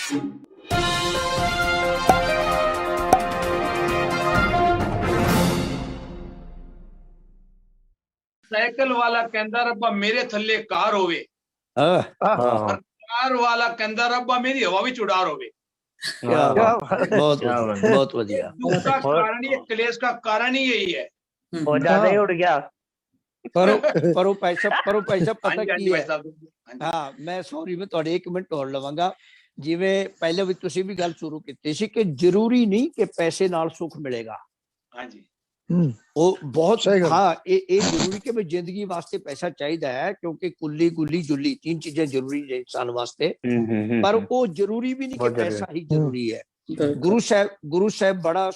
Cycle वाला कहंदा रब्बा मेरे थल्ले कार होवे, और कार वाला कहंदा रब्बा मेरी हवा भी चुड़ार होवे। बहुत बढ़िया। दुख का कारण ये, क्लेश का कारण ही यही है। हो ज्यादा ही उड़ गया। पर पैसा पता की है। हाँ, मैं सॉरी मैं ਤੁਹਾਡੇ 1 ਮਿੰਟ ਹੋਰ ਲਵਾਂਗਾ। ਜਿਵੇਂ ਪਹਿਲੇ ਵੀ ਤੁਸੀਂ ਵੀ ਗੱਲ ਸ਼ੁਰੂ ਕੀਤੀ ਸੀ ਕਿ ਜ਼ਰੂਰੀ ਨਹੀਂ ਕਿ ਪੈਸੇ ਨਾਲ ਸੁੱਖ ਮਿਲੇਗਾ। ਹਾਂਜੀ, ਉਹ ਬਹੁਤ हाँ ਇਹ ਜ਼ਰੂਰੀ ਕਿ ਜ਼ਿੰਦਗੀ ਵਾਸਤੇ ਪੈਸਾ ਚਾਹੀਦਾ ਹੈ, ਕਿਉਂਕਿ ਕੁੱਲੀ ਗੁੱਲੀ ਜੁੱਲੀ 3 ਚੀਜ਼ਾਂ ਜ਼ਰੂਰੀ ਨੇ ਇਨਸਾਨ ਵਾਸਤੇ। ਪਰ ਉਹ ਜ਼ਰੂਰੀ ਵੀ ਨਹੀਂ ਕਿ ਪੈਸਾ ਹੀ ਜ਼ਰੂਰੀ ਹੈ। ਗੁਰੂ ਸਾਹਿਬ ਬੜਾ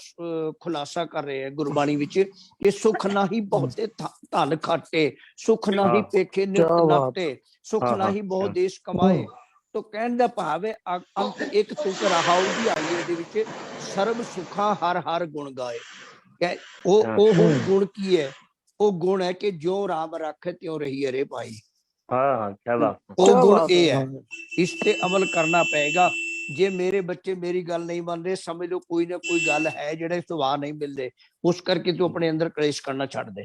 ਖੁਲਾਸਾ ਕਰ ਰਹੇ ਹੈ ਗੁਰਬਾਣੀ ਵਿੱਚ ਕਿ ਸੁਖ ਨਾ ਹੀ ਬਹੁਤੇ ਧਨ ਖਾਟੇ, ਸੁਖ ਨਾ ਹੀ ਪੇਖੇ ਨਿਤ ਨਾਤੇ, ਸੁਖ ਨਾ ਹੀ ਬਹੁ ਦੇਸ਼ ਕਮਾਏ। तो कहने का भाव है अंत एक तुक रहाऊ भी आई है ਇਹਦੇ ਵਿੱਚ ਸਰਬ ਸੁਖਾ ਹਰ ਹਰ ਗੁਣ ਗਾਏ। ਉਹ ਗੁਣ ਕੀ ਹੈ? ਉਹ ਗੁਣ ਹੈ ਕਿ ਜੋ राम राखे त्यों रही अरे भाई। क्या बात। वो गुण ये है, इस पे अमल करना पड़ेगा। जे मेरे बच्चे मेरी गल नहीं मान रहे, समझ लो कोई ना कोई गल है जेड़े सुभाव नहीं मिलते, उस करके तू अपने अंदर क्लेश करना छड़ दे।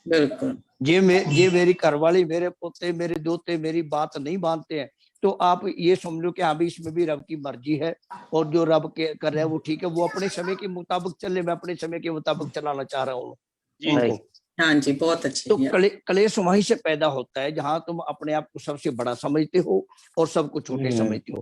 बिल्कुल। जे मेरी घरवाली, मेरे पोते, मेरे दोते मेरी बात नहीं मानते हैं, तो आप ये समझो कि हाँ भी इसमें भी रब की मर्जी है, और जो रब के कर रहा है वो ठीक है। वो अपने समय के मुताबिक चले, मैं अपने समय के मुताबिक चलाना चाह रहा हूँ। हाँ जी, बहुत अच्छी। तो क्लेश वहीं से पैदा होता है जहां तुम अपने आप को सबसे बड़ा समझते हो और सबको छोटे समझते हो।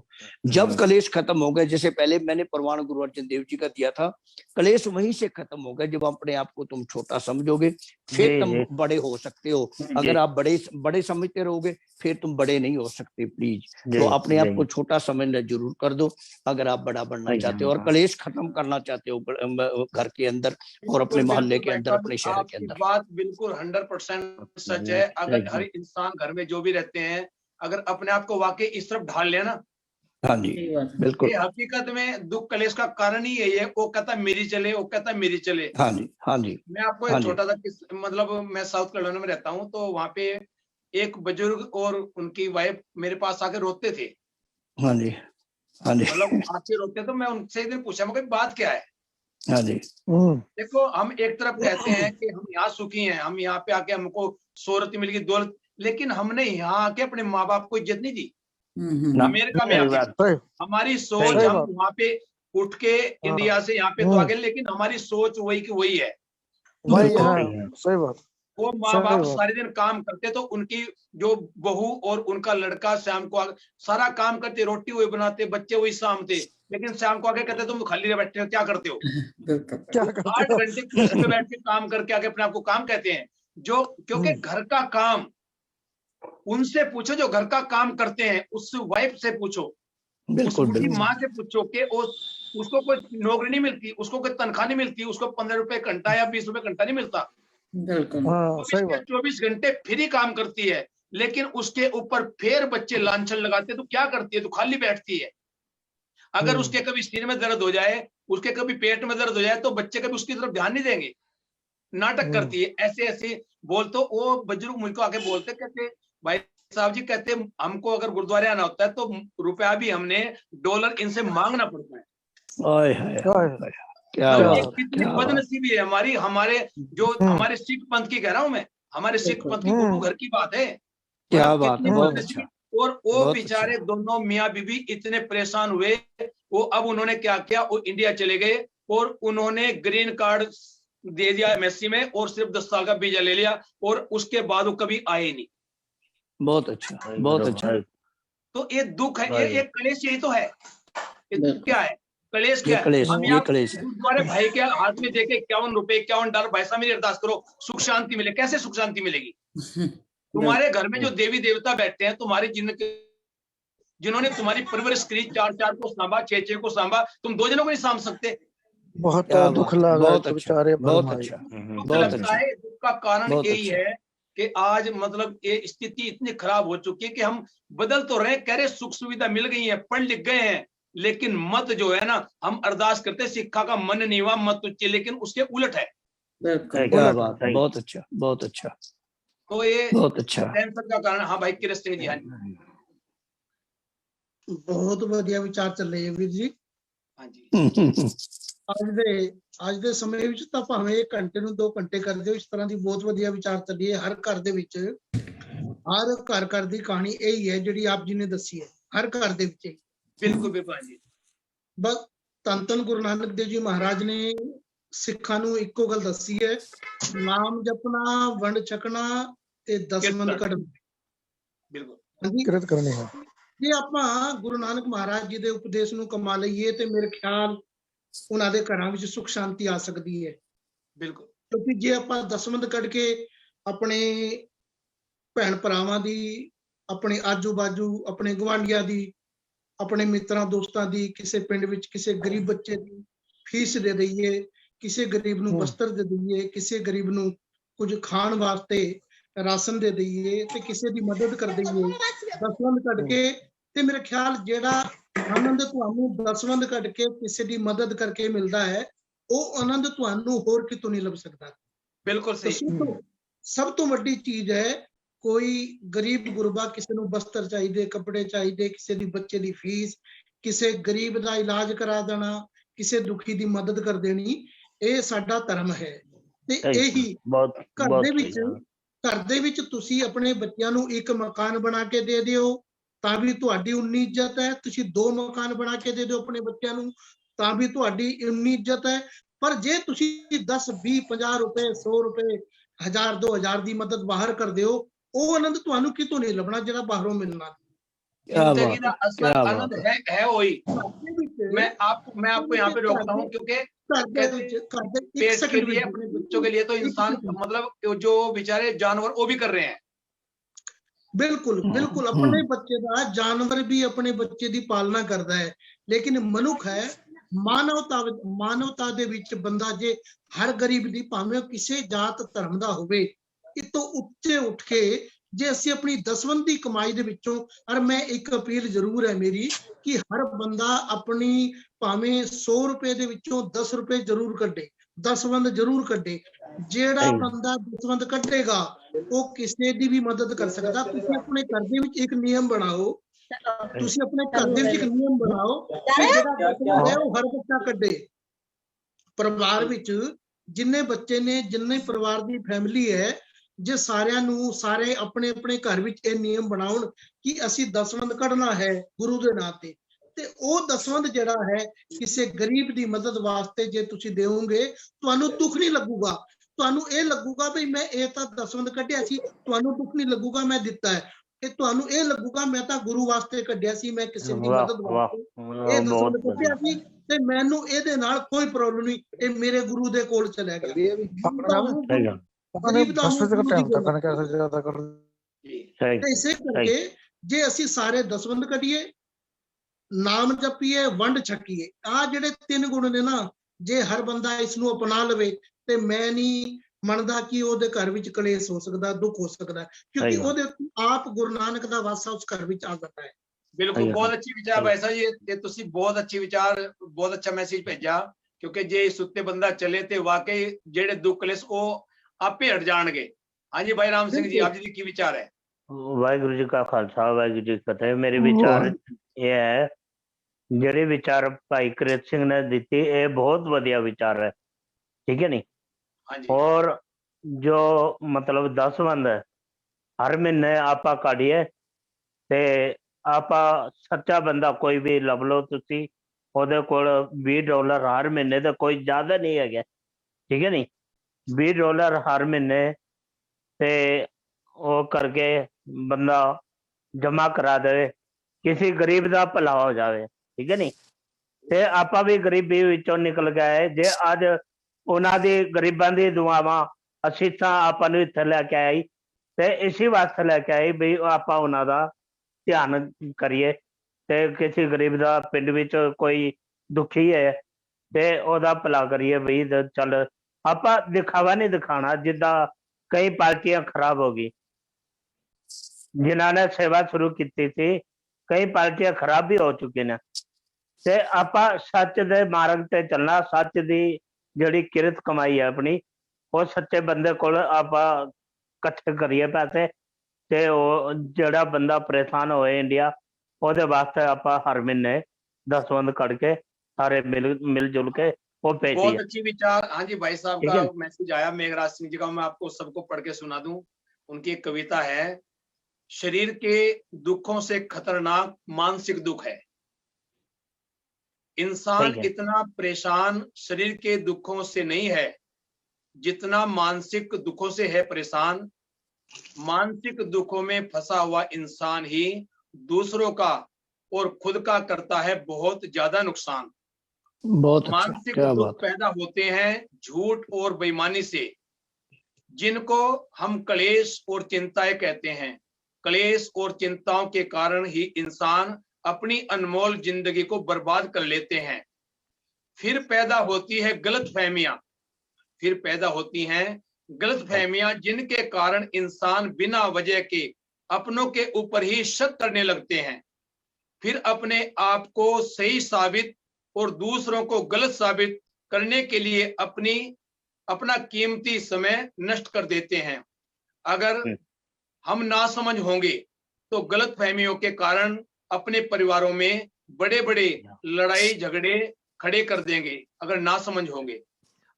जब क्लेश खत्म हो गए, जैसे पहले मैंने प्रमाण गुरु अर्जन देव जी का दिया था, क्लेश वहीं से खत्म हो गए। जब अपने आप को तुम छोटा समझोगे फिर तुम बड़े हो सकते हो। अगर आप बड़े समझते रहोगे फिर तुम बड़े नहीं हो सकते। प्लीज तो अपने आप को छोटा समझना जरूर कर दो अगर आप बड़ा बनना चाहते हो और क्लेश खत्म करना चाहते हो घर के अंदर और अपने मोहल्ले के अंदर, अपने शहर के अंदर। बात बिल्कुल 100% सच है। अगर हर इंसान घर में जो भी रहते हैं, अगर अपने आप को वाकई इस तरफ ढाल लिया ना, हाँ जी बिल्कुल, ये हकीकत में दुख क्लेश का कारण ही यही है। वो कहता मेरी चले, वो कहता मेरी चले। हाँ जी, हाँ जी। मैं आपको एक छोटा सा मतलब मैं साउथ कैरोलिना में रहता हूँ, तो वहां पे एक बुजुर्ग और उनकी वाइफ मेरे पास आके रोते थे। हाँ जी, हाँ जी। मतलब आके रोते, तो मैं उनसे एक दिन पूछा, मैं बात क्या है? हाँ जी। देखो, हम एक तरफ कहते हैं कि हम यहाँ सुखी हैं, हम यहाँ पे आके हमको शोहरत मिल गई, दौलत, लेकिन हमने यहाँ आके अपने माँ बाप को इज्जत नहीं दी। अमेरिका में आके हमारी सोच, हम वहाँ पे उठ के इंडिया से यहाँ पे तो आगे, लेकिन हमारी सोच वही की वही है। सही बात। वो माँ बाप सारे दिन काम करते, तो उनकी जो बहू और उनका लड़का शाम को सारा काम करते, रोटी वही बनाते, बच्चे वही सामते, लेकिन शाम को आके कहते तुम खाली रह बैठे हो, क्या करते हो? 8 घंटे कुर्सी पे बैठ के काम करके आके अपने आप को काम कहते हैं। जो क्योंकि घर का काम उनसे पूछो जो घर का काम करते हैं, उस वाइफ से पूछो, उसकी माँ से पूछो कि उसको कोई नौकरी नहीं मिलती, उसको कोई तनख्वाह नहीं मिलती, उसको 15 रुपए घंटा या 20 रुपए घंटा नहीं मिलता। 24 घंटे फ्री काम करती है, लेकिन उसके ऊपर फिर बच्चे लांछन लगाते, तो क्या करती है? तो खाली बैठती है। अगर उसके कभी सिर में दर्द हो जाए, उसके कभी पेट में दर्द हो जाए, तो बच्चे कभी उसकी तरफ ध्यान नहीं देंगे, नाटक करती है। ऐसे ऐसे बोल, तो वो बुजुर्ग मुझको आके बोलते, कहते भाई साहब जी, कहते हमको अगर गुरुद्वारे आना होता है तो रुपया भी हमने डॉलर इनसे मांगना पड़ता है। कितनी बदनसीबी है हमारी, हमारे जो हमारे सिख पंथ की कह रहा हूं मैं, हमारे सिख पंथ की गुरु घर की बात है। क्या बात है, बहुत अच्छा। और वो बेचारे दोनों मियाँ बीबी इतने परेशान हुए, वो अब उन्होंने क्या किया, वो इंडिया चले गए और उन्होंने ग्रीन कार्ड दे दिया एमएससी में, और सिर्फ 10 साल का वीजा ले लिया, और उसके बाद वो कभी आए नहीं। बहुत अच्छा, बहुत अच्छा। तो ये दुख है, ये क्लेश यही तो है। ये दुख क्या है, क्लेश क्या है? ये क्लेश है। गुरुद्वारे भाई के हाथ में देके 51 रुपए 51 डॉलर, भाई साहब मेरी अरदास करो सुख शांति मिले। कैसे सुख शांति मिलेगी? तुम्हारे घर में जो देवी देवता बैठते हैं, तुम्हारी जिन्होंने तुम्हारी परवरिश करी, 4 को सांभा, 6 को सांभा, तुम 2 जनों को नहीं सांभ सकते। बहुत दुख लगा, बहुत अच्छा, बहुत अच्छा, बहुत अच्छा। दुख का कारण यही है कि आज मतलब ये स्थिति इतनी खराब हो चुकी है कि हम बदल तो रहे, कह रहे सुख सुविधा मिल गई है, पढ़ लिख गए हैं, लेकिन मत जो है ना, हम अरदास करते सिक्खा का मन नीवा मत उच्चे, लेकिन उसके उलट है। क्या बात है, बहुत अच्छा, बहुत अच्छा। तो ये बहुत अच्छा टेंशन का कारण। हाँ भाई कृष्ण जी। हाँ ਬਹੁਤ ਵਧੀਆ ਵਿਚਾਰ ਚੱਲੇ ਵੀਰ ਜੀ। ਹਾਂਜੀ ਅੱਜ ਦੇ ਸਮੇਂ ਵਿੱਚ ਤਾਂ ਭਾਵੇਂ 1 ਘੰਟੇ ਨੂੰ 2 ਘੰਟੇ ਕਰਦੇ ਹੋ, ਇਸ ਤਰ੍ਹਾਂ ਦੀ ਬਹੁਤ ਵਧੀਆ ਵਿਚਾਰ ਚੱਲੀ ਹੈ। ਹਰ ਘਰ ਦੇ ਵਿੱਚ, ਹਰ ਘਰ ਦੀ ਕਹਾਣੀ ਇਹੀ ਹੈ ਜਿਹੜੀ ਆਪ ਜੀ ਨੇ ਦੱਸੀ ਹੈ, ਹਰ ਘਰ ਦੇ ਵਿੱਚ। ਬਿਲਕੁਲ ਬਿਲਕੁਲ ਜੀ। ਬਸ ਧੰਨ ਗੁਰੂ ਨਾਨਕ ਦੇਵ ਜੀ ਮਹਾਰਾਜ ਨੇ ਸਿੱਖਾਂ ਨੂੰ ਇੱਕੋ ਗੱਲ ਦੱਸੀ ਹੈ, ਨਾਮ ਜਪਣਾ, ਵੰਡ ਛਕਣਾ ਤੇ ਦਸਵੰਧ ਕੱਢਣਾ। ਬਿਲਕੁਲ ਕਿਰਤ ਕਰਨੀ ਹੈ। ਜੇ ਆਪਾਂ ਗੁਰੂ ਨਾਨਕ ਮਹਾਰਾਜ ਜੀ ਦੇ ਉਪਦੇਸ਼ ਨੂੰ ਕਮਾ ਲਈਏ ਤੇ ਮੇਰੇ ਖਿਆਲ ਉਹਨਾਂ ਦੇ ਘਰਾਂ ਵਿੱਚ ਸੁਖ ਸ਼ਾਂਤੀ ਆ ਸਕਦੀ ਹੈ। ਬਿਲਕੁਲ ਕਿਉਂਕਿ ਜੇ ਆਪਾਂ ਦਸਵੰਧ ਕੱਢ ਕੇ ਆਪਣੇ ਭੈਣ ਭਰਾਵਾਂ ਦੀ, ਆਪਣੇ ਆਜੂ ਬਾਜੂ, ਆਪਣੇ ਗੁਆਂਢੀਆਂ ਦੀ, ਆਪਣੇ ਮਿੱਤਰਾਂ ਦੋਸਤਾਂ ਦੀ, ਕਿਸੇ ਪਿੰਡ ਵਿੱਚ ਕਿਸੇ ਗਰੀਬ ਬੱਚੇ ਦੀ ਫੀਸ ਦੇ ਦਈਏ, ਕਿਸੇ ਗਰੀਬ ਨੂੰ ਵਸਤਰ ਦੇ ਦਈਏ, ਕਿਸੇ ਗਰੀਬ ਨੂੰ ਕੁਝ ਖਾਣ ਵਾਸਤੇ ਰਾਸ਼ਨ ਦੇ ਦਈਏ ਤੇ ਕਿਸੇ ਦੀ ਮਦਦ ਕਰ ਦਈਏ ਦਸਵੰਧ ਕੱਢ ਕੇ, ਤੇ ਮੇਰੇ ਖਿਆਲ ਜਿਹੜਾ ਆਨੰਦ ਤੁਹਾਨੂੰ ਦਸਵੰਧ ਕੱਢ ਕੇ ਕਿਸੇ ਦੀ ਮਦਦ ਕਰਕੇ ਮਿਲਦਾ ਹੈ, ਉਹ ਆਨੰਦ ਤੁਹਾਨੂੰ ਹੋਰ ਕਿਤੋਂ ਨਹੀਂ ਲੱਭ ਸਕਦਾ। ਬਿਲਕੁਲ ਸਹੀ। ਸਭ ਤੋਂ ਵੱਡੀ ਚੀਜ਼ ਹੈ, ਕੋਈ ਗਰੀਬ ਗੁਰਬਾ, ਕਿਸੇ ਨੂੰ ਬਸਤਰ ਚਾਹੀਦੇ, ਕੱਪੜੇ ਚਾਹੀਦੇ, ਕਿਸੇ ਦੀ ਬੱਚੇ ਦੀ ਫੀਸ, ਕਿਸੇ ਗਰੀਬ ਦਾ ਇਲਾਜ ਕਰਾ ਦੇਣਾ, ਕਿਸੇ ਦੁਖੀ ਦੀ ਮਦਦ ਕਰ ਦੇਣੀ, ਇਹ ਸਾਡਾ ਧਰਮ ਹੈ। ਤੇ ਇਹੀ ਘਰ ਦੇ ਵਿੱਚ ਤੁਸੀਂ ਆਪਣੇ ਬੱਚਿਆਂ ਨੂੰ 1 ਮਕਾਨ ਬਣਾ ਕੇ ਦੇ ਦਿਓ ਤਾਂ ਵੀ ਤੁਹਾਡੀ ਉਨੀ ਇੱਜ਼ਤ ਹੈ, ਤੁਸੀਂ 2 ਮਕਾਨ ਬਣਾ ਕੇ ਦੇ ਦਿਓ ਆਪਣੇ ਬੱਚਿਆਂ ਨੂੰ ਤਾਂ ਵੀ ਤੁਹਾਡੀ ਉਨੀ ਇੱਜ਼ਤ ਹੈ। ਪਰ ਜੇ ਤੁਸੀਂ 10, 20, 50 ਰੁਪਏ, 100 ਰੁਪਏ, 1000, 2000 ਦੀ ਮਦਦ ਬਾਹਰ ਕਰ ਦਿਓ, ਉਹ ਆਨੰਦ ਤੁਹਾਨੂੰ ਕਿਤੋਂ ਨਹੀਂ ਲੱਭਣਾ ਜਿਹੜਾ ਬਾਹਰੋਂ ਮਿਲਣਾ। जिंदगी का असल आनंद है वही। मैं आपको यहाँ पे रोकता हूँ क्योंकि पेट के लिए, अपने बच्चों के लिए तो इंसान मतलब जो बेचारे जानवर वो भी कर रहे हैं। बिल्कुल बिल्कुल अपने बच्चे का जानवर भी अपने बच्चे की पालना करता है, लेकिन मनुख है मानवता ਦੇ ਵਿੱਚ ਬੰਦਾ ਜੇ ਹਰ ਗਰੀਬ ਦੀ ਭਾਵੇਂ ਕਿਸੇ ਜਾਤ ਧਰਮ ਦਾ ਹੋਵੇ, ਇਤੋਂ ਉੱਚੇ ਉੱਠ ਕੇ ਜੇ ਅਸੀਂ ਆਪਣੀ ਦਸਵੰਧੀ ਕਮਾਈ ਦੇ ਵਿੱਚੋਂ, ਔਰ ਮੈਂ ਇੱਕ ਅਪੀਲ ਜ਼ਰੂਰ ਹੈ ਮੇਰੀ ਕਿ ਹਰ ਬੰਦਾ ਆਪਣੀ ਭਾਵੇਂ 100 ਰੁਪਏ ਦੇ ਵਿੱਚੋਂ 10 ਰੁਪਏ ਜ਼ਰੂਰ ਕੱਢੇ, ਦਸਵੰਧ ਜ਼ਰੂਰ ਕੱਢੇ। ਜਿਹੜਾ ਬੰਦਾ ਦਸਵੰਧ ਕੱਢੇਗਾ ਉਹ ਕਿਸੇ ਦੀ ਵੀ ਮਦਦ ਕਰ ਸਕਦਾ। ਤੁਸੀਂ ਆਪਣੇ ਘਰ ਦੇ ਵਿੱਚ ਇੱਕ ਨਿਯਮ ਬਣਾਓ, ਤੁਸੀਂ ਆਪਣੇ ਘਰ ਦੇ ਵਿੱਚ ਇੱਕ ਨਿਯਮ ਬਣਾਓ ਕਿ ਜਿਹੜਾ ਹੈ ਉਹ ਹਰ ਬੱਚਾ ਕੱਢੇ। ਪਰਿਵਾਰ ਵਿੱਚ ਜਿੰਨੇ ਬੱਚੇ ਨੇ, ਜਿੰਨੇ ਪਰਿਵਾਰ ਦੀ ਫੈਮਿਲੀ ਹੈ, ਜੇ ਸਾਰਿਆਂ ਨੂੰ, ਸਾਰੇ ਆਪਣੇ ਆਪਣੇ ਘਰ ਵਿੱਚ ਇਹ ਨਿਯਮ ਬਣਾਉਣ ਕਿ ਅਸੀਂ ਦਸਵੰਧ ਕੱਢਣਾ ਹੈ ਗੁਰੂ ਦੇ ਨਾਂ ਤੇ ਉਹ ਦਸਵੰਧ ਜਿਹੜਾ ਹੈ ਕਿਸੇ ਗਰੀਬ ਦੀ ਮਦਦ ਵਾਸਤੇ ਜੇ ਤੁਸੀਂ ਦੇਵੋਗੇ, ਤੁਹਾਨੂੰ ਦੁੱਖ ਨਹੀਂ ਲੱਗੂਗਾ। ਤੁਹਾਨੂੰ ਇਹ ਲੱਗੂਗਾ ਵੀ ਮੈਂ ਇਹ ਤਾਂ ਦਸਵੰਧ ਕੱਢਿਆ ਸੀ, ਤੁਹਾਨੂੰ ਦੁੱਖ ਨਹੀਂ ਲੱਗੂਗਾ ਮੈਂ ਦਿੱਤਾ ਹੈ। ਤੇ ਤੁਹਾਨੂੰ ਇਹ ਲੱਗੂਗਾ ਮੈਂ ਤਾਂ ਗੁਰੂ ਵਾਸਤੇ ਕੱਢਿਆ ਸੀ, ਮੈਂ ਕਿਸੇ ਦੀ ਮਦਦ ਵਾਸਤੇ ਇਹ ਦਸਵੰਧ ਕੱਢਿਆ ਸੀ ਤੇ ਮੈਨੂੰ ਇਹਦੇ ਨਾਲ ਕੋਈ ਪ੍ਰੋਬਲਮ ਨਹੀਂ, ਇਹ ਮੇਰੇ ਗੁਰੂ ਦੇ ਕੋਲ ਚਲਾ ਗਿਆ। ਇਸੇ ਕਰਕੇ ਜੇ ਅਸੀਂ ਸਾਰੇ ਦਸਵੰਧ ਕੱਢੀਏ, ਨਾਮ ਜਪੀਏ, ਵੰਡ ਛਕੀਏ, ਆਹ ਜਿਹੜੇ 3 ਗੁਣ ਨੇ ਨਾ, ਜੇ ਹਰ ਬੰਦਾ ਇਸ ਨੂੰ ਅਪਣਾ ਲਵੇ ਤੇ ਮੈਂ ਨਹੀਂ ਮੰਨਦਾ ਕਿ ਉਹਦੇ ਘਰ ਵਿੱਚ ਕਲੇਸ਼ ਹੋ ਸਕਦਾ, ਦੁੱਖ ਹੋ ਸਕਦਾ, ਕਿਉਂਕਿ ਉਹਦੇ ਆਪ ਗੁਰੂ ਨਾਨਕ ਦਾ ਵਾਸਾ ਉਸ ਘਰ ਵਿੱਚ ਆ ਜਾਂਦਾ ਹੈ। बिल्कुल बहुत अच्छी विचार भाई साहब, ये तुसी बहुत अच्छी विचार, बहुत अच्छा मैसेज भेजा, क्योंकि जे इस उत्ते बंदा चले ते वाकई जेड़े दुख कलेश वो आपे हट जाणगे। हाँ जी भाई राम सिंह जी, आप जी की विचार है? वाहिगुरु जी का खालसा, वाहिगुरु जी की फतेह। मेरे विचार ये है, जेड़े विचार भाई कृत सिंह ने दिते ये बहुत वधिया विचार है, ठीक है नहीं? हाँ जी। और जो मतलब दसवंध हर महीने आपा काढ़िए ते आपा सच्चा बंदा कोई भी लभ लो तुसी, ओहदे कोल $20 हर महीने ते कोई ज्यादा नहीं है, ठीक है नहीं? $20 हर महीने ते वो करके बंदा जमा करा दे, किसी गरीब दा भला हो जाए, ठीक है नहीं? ते आपा भी गरीबी विचों निकल गए जे अज उन्हां दी गरीबां दी दुआवां असीसां आपां नूं इत्थे लैके आई ते इसी वास्ते लैके आई भी आपां उन्हां दा ध्यान करिए ते किसी गरीब दा पिंड विच कोई दुखी है ते ओहदा भला करिए भी। चल आपां दिखावा नहीं दिखाना, जिद्दां कई पार्टियां खराब हो गई, जिन्हां ने सेवा शुरू की थी, कई पार्टियां खराब भी हो चुकी ने ते आपां सच दे मार्ग ते चलना, सच दी जिहड़ी किरत कमाई है अपनी, वो सच्चे बंदे कोल आपां इकट्ठे करिए पैसे ते जिहड़ा बंदा परेशान होए इंडिया ਉਹਦੇ ਵਾਸਤੇ ਆਪਾਂ हर महीने दसवंध कट के सारे मिलजुल के वो भेजिए। बहुत अच्छी विचार। हाँ जी, भाई साहब ठीक का है। मैसेज आया मेघराज सिंह जी का, मैं आपको सबको पढ़ के सुना दूं। उनकी एक कविता है, शरीर के दुखों से खतरनाक मानसिक दुख है। इंसान सही है। इतना परेशान शरीर के दुखों से नहीं है जितना मानसिक दुखों से है परेशान। मानसिक दुखों में फंसा हुआ इंसान ही दूसरों का और खुद का करता है बहुत ज्यादा नुकसान। बहुत अच्छा, मानसिक क्या दुख बात। पैदा होते हैं झूठ और बेईमानी से, जिनको हम क्लेश और चिंताएं कहते हैं। क्लेश और चिंताओं के कारण ही इंसान अपनी अनमोल जिंदगी को बर्बाद कर लेते हैं। फिर पैदा होती है गलतफहमियां, फिर पैदा होती हैं गलतफहमियां, जिनके कारण इंसान बिना वजह के अपनों के ऊपर ही शक करने लगते हैं। फिर अपने आप को सही साबित और दूसरों को गलत साबित करने के लिए अपना कीमती समय नष्ट कर देते हैं। अगर हम नासमझ होंगे तो गलतफहमियों के कारण अपने परिवारों में बड़े बड़े लड़ाई झगड़े खड़े कर देंगे, अगर नासमझ होंगे।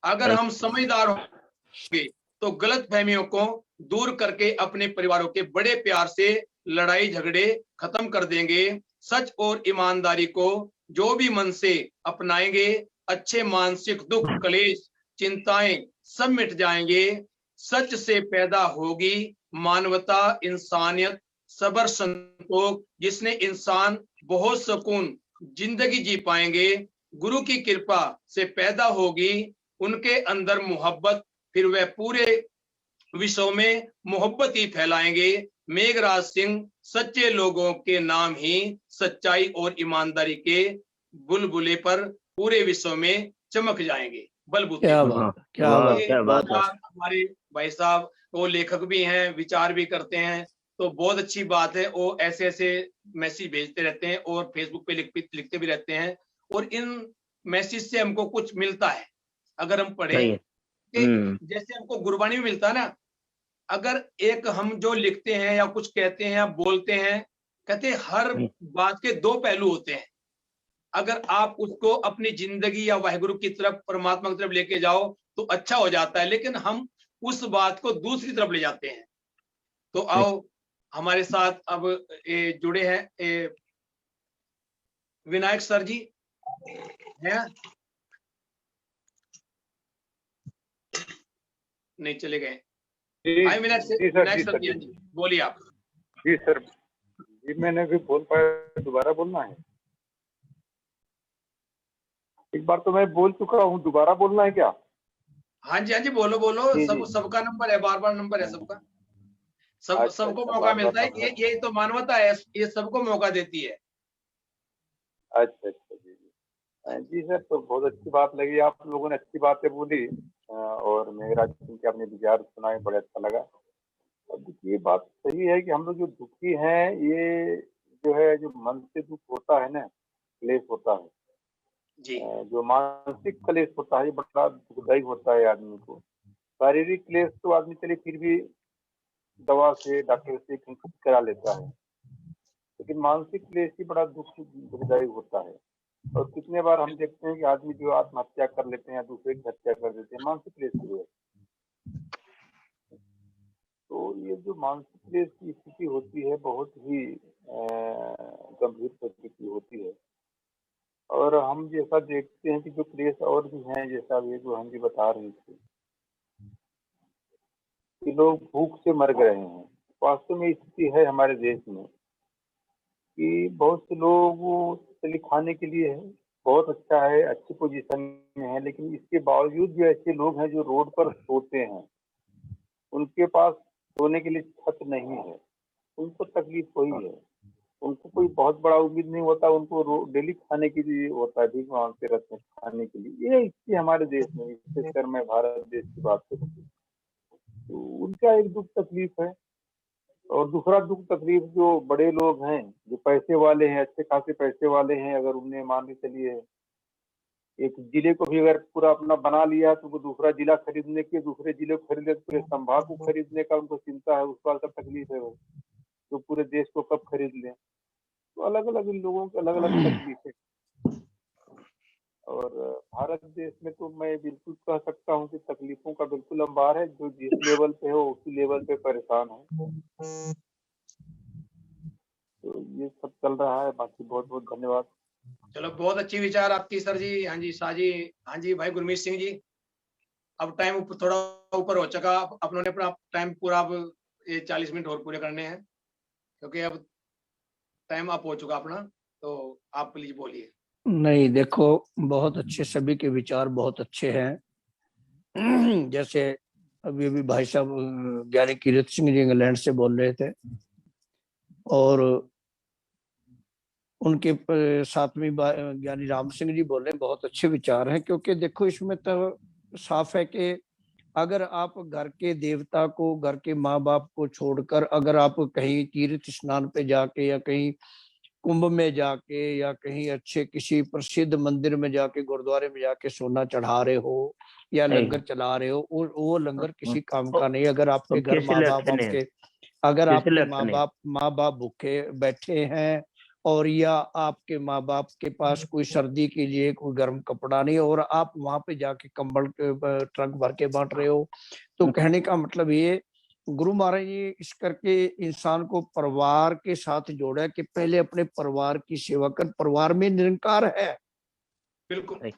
अगर हम समझदार होंगे तो गलतफहमियों को दूर करके अपने परिवारों के बड़े प्यार से लड़ाई झगड़े खत्म कर देंगे। सच और ईमानदारी को जो भी मन से अपनाएंगे, अच्छे मानसिक दुख, क्लेश, चिंताएं सब मिट जाएंगे। सच से पैदा होगी मानवता, इंसानियत, सबर, संतोष, जिसने इंसान बहुत सुकून जिंदगी जी पाएंगे। गुरु की कृपा से पैदा होगी उनके अंदर मोहब्बत, फिर वह पूरे विश्व में मोहब्बत ही फैलाएंगे। मेघराज सिंह सच्चे लोगों के नाम ही सच्चाई और ईमानदारी के बुलबुले पर पूरे विश्व में चमक जाएंगे। बलबूते क्या पर। बात, क्या बात, ये क्या बात है। हमारे भाई साहब वो लेखक भी हैं, विचार भी करते हैं, तो बहुत अच्छी बात है। वो ऐसे ऐसे मैसेज भेजते रहते हैं और फेसबुक पे लिखते भी रहते हैं, और इन मैसेज से हमको कुछ मिलता है अगर हम पढ़े। सही है। जैसे हमको गुरबानी में मिलता है ना, अगर एक हम जो लिखते हैं या कुछ कहते हैं या बोलते हैं, कहते हैं हर बात के दो पहलू होते हैं। अगर आप उसको अपनी जिंदगी या वाहिगुरु की तरफ, परमात्मा की तरफ लेके जाओ तो अच्छा हो जाता है, लेकिन हम उस बात को दूसरी तरफ ले जाते हैं। तो आओ हमारे साथ अब जुड़े हैं विनायक सर जी हैं, नहीं चले गए। हाय विनायक सर जी, बोलिए आप। जी सर जी, मैंने भी बोल पाया, दोबारा बोलना है? एक बार तो मैं बोल चुका हूँ, दोबारा बोलना है क्या? हाँ जी बोलो बोलो। सबका नंबर है, बार बार नंबर है सबका, सबको मौका मिलता है। ये तो मानवता है, ये सबको मौका देती है। अच्छा जी सर, तो बहुत अच्छी बात लगी, आप लोगों ने अच्छी बातें बोली और मेघराज सिंह के अपने विचार सुनाए, बड़ा अच्छा लगा। अब ये बात सही है कि हम लोग जो दुखी हैं, ये जो है, जो मन से दुख होता है ना, क्लेश होता है जी, जो मानसिक क्लेश होता है, ये बड़ा दुखदायी होता है आदमी को। शारीरिक क्लेश तो आदमी चले फिर भी दवा से, डॉक्टर से ठीक करा लेता है, लेकिन मानसिक क्लेश ही बड़ा दुखदायी होता है। और कितने बार हम देखते हैं कि आदमी जो आत्महत्या कर लेते हैं, दूसरे की हत्या कर देते हैं, मानसिक क्लेश की वजह से। तो ये जो मानसिक क्लेश की स्थिति होती है, बहुत ही गंभीर परिस्थिति होती है। और हम जैसा देखते हैं कि जो क्लेश और भी हैं, जैसा अभी बहन जी बता रही थी कि लोग भूख से मर गए हैं। वास्तव में स्थिति है हमारे देश में कि बहुत से लोग चलिए खाने के लिए है, बहुत अच्छा है, अच्छी पोजीशन में है, लेकिन इसके बावजूद भी ऐसे लोग हैं जो रोड पर सोते हैं, उनके पास सोने के लिए छत नहीं है, उनको तकलीफ वही है। उनको कोई बहुत बड़ा उम्मीद नहीं होता, उनको डेली खाने के लिए होता है, भीख मांगते रहते हैं खाने के लिए। ये स्थिति हमारे देश में, विशेषकर मैं भारत देश की बात करूँ तो उनका एक दुख तकलीफ है। और दूसरा दुख तकलीफ जो बड़े लोग हैं, जो पैसे वाले हैं, अच्छे खासे पैसे वाले हैं, अगर उन्हें मान के चलिए एक जिले को भी अगर पूरा अपना बना लिया तो वो दूसरा जिला खरीदने के, दूसरे जिले को खरीदने, पूरे संभाग को खरीदने का उनको चिंता है, उस बात का तकलीफ है वो, जो पूरे देश को कब खरीद लें। तो अलग अलग इन लोगों की अलग अलग तकलीफें। और भारत देश में तो मैं बिल्कुल कह सकता हूँ कि तकलीफों का बिल्कुल अंबार है। जो जिस लेवल पे हो उसी लेवल पे परेशान है। तो ये सब चल रहा है। बाकी बहुत बहुत धन्यवाद। चलो, बहुत अच्छी विचार आपकी सर जी। हाँ जी शाह जी। हाँ जी भाई गुरमीत सिंह जी, अब टाइम थोड़ा ऊपर हो चुका। अपनों ने अपना टाइम पूरा, अब ये 40 मिनट और पूरे करने हैं, क्योंकि अब टाइम अप हो चुका अपना। तो आप प्लीज बोलिए। नहीं देखो, बहुत अच्छे, सभी के विचार बहुत अच्छे हैं। जैसे अभी अभी भाई साहब ज्ञानी कीरत सिंह जी इंग्लैंड से बोल रहे थे, और उनके साथ में ज्ञानी राम सिंह जी बोल रहे हैं। बहुत अच्छे विचार हैं, क्योंकि देखो इसमें तो साफ है कि अगर आप घर के देवता को, घर के माँ बाप को छोड़कर अगर आप कहीं तीर्थ स्नान पे जाके या कहीं कुंभ में जाके या कहीं अच्छे किसी प्रसिद्ध मंदिर में जाके, गुरुद्वारे में जाके सोना चढ़ा रहे हो या लंगर चला रहे हो, वो लंगर किसी काम का नहीं। अगर आपके घर किस लिए अच्छा नहीं है? अगर किस लिए आपके अच्छा नहीं है? माँ बाप भूखे बैठे हैं, और या आपके माँ बाप के पास कोई सर्दी के लिए कोई गर्म कपड़ा नहीं, और आप वहां पे जाके कंबल के ट्रक भर के बांट रहे हो, तो कहने का मतलब ये, गुरु महाराज जी इस करके इंसान को परिवार के साथ जोड़ा कि पहले अपने परिवार की सेवा कर। परिवार में निरंकार है, बिल्कुल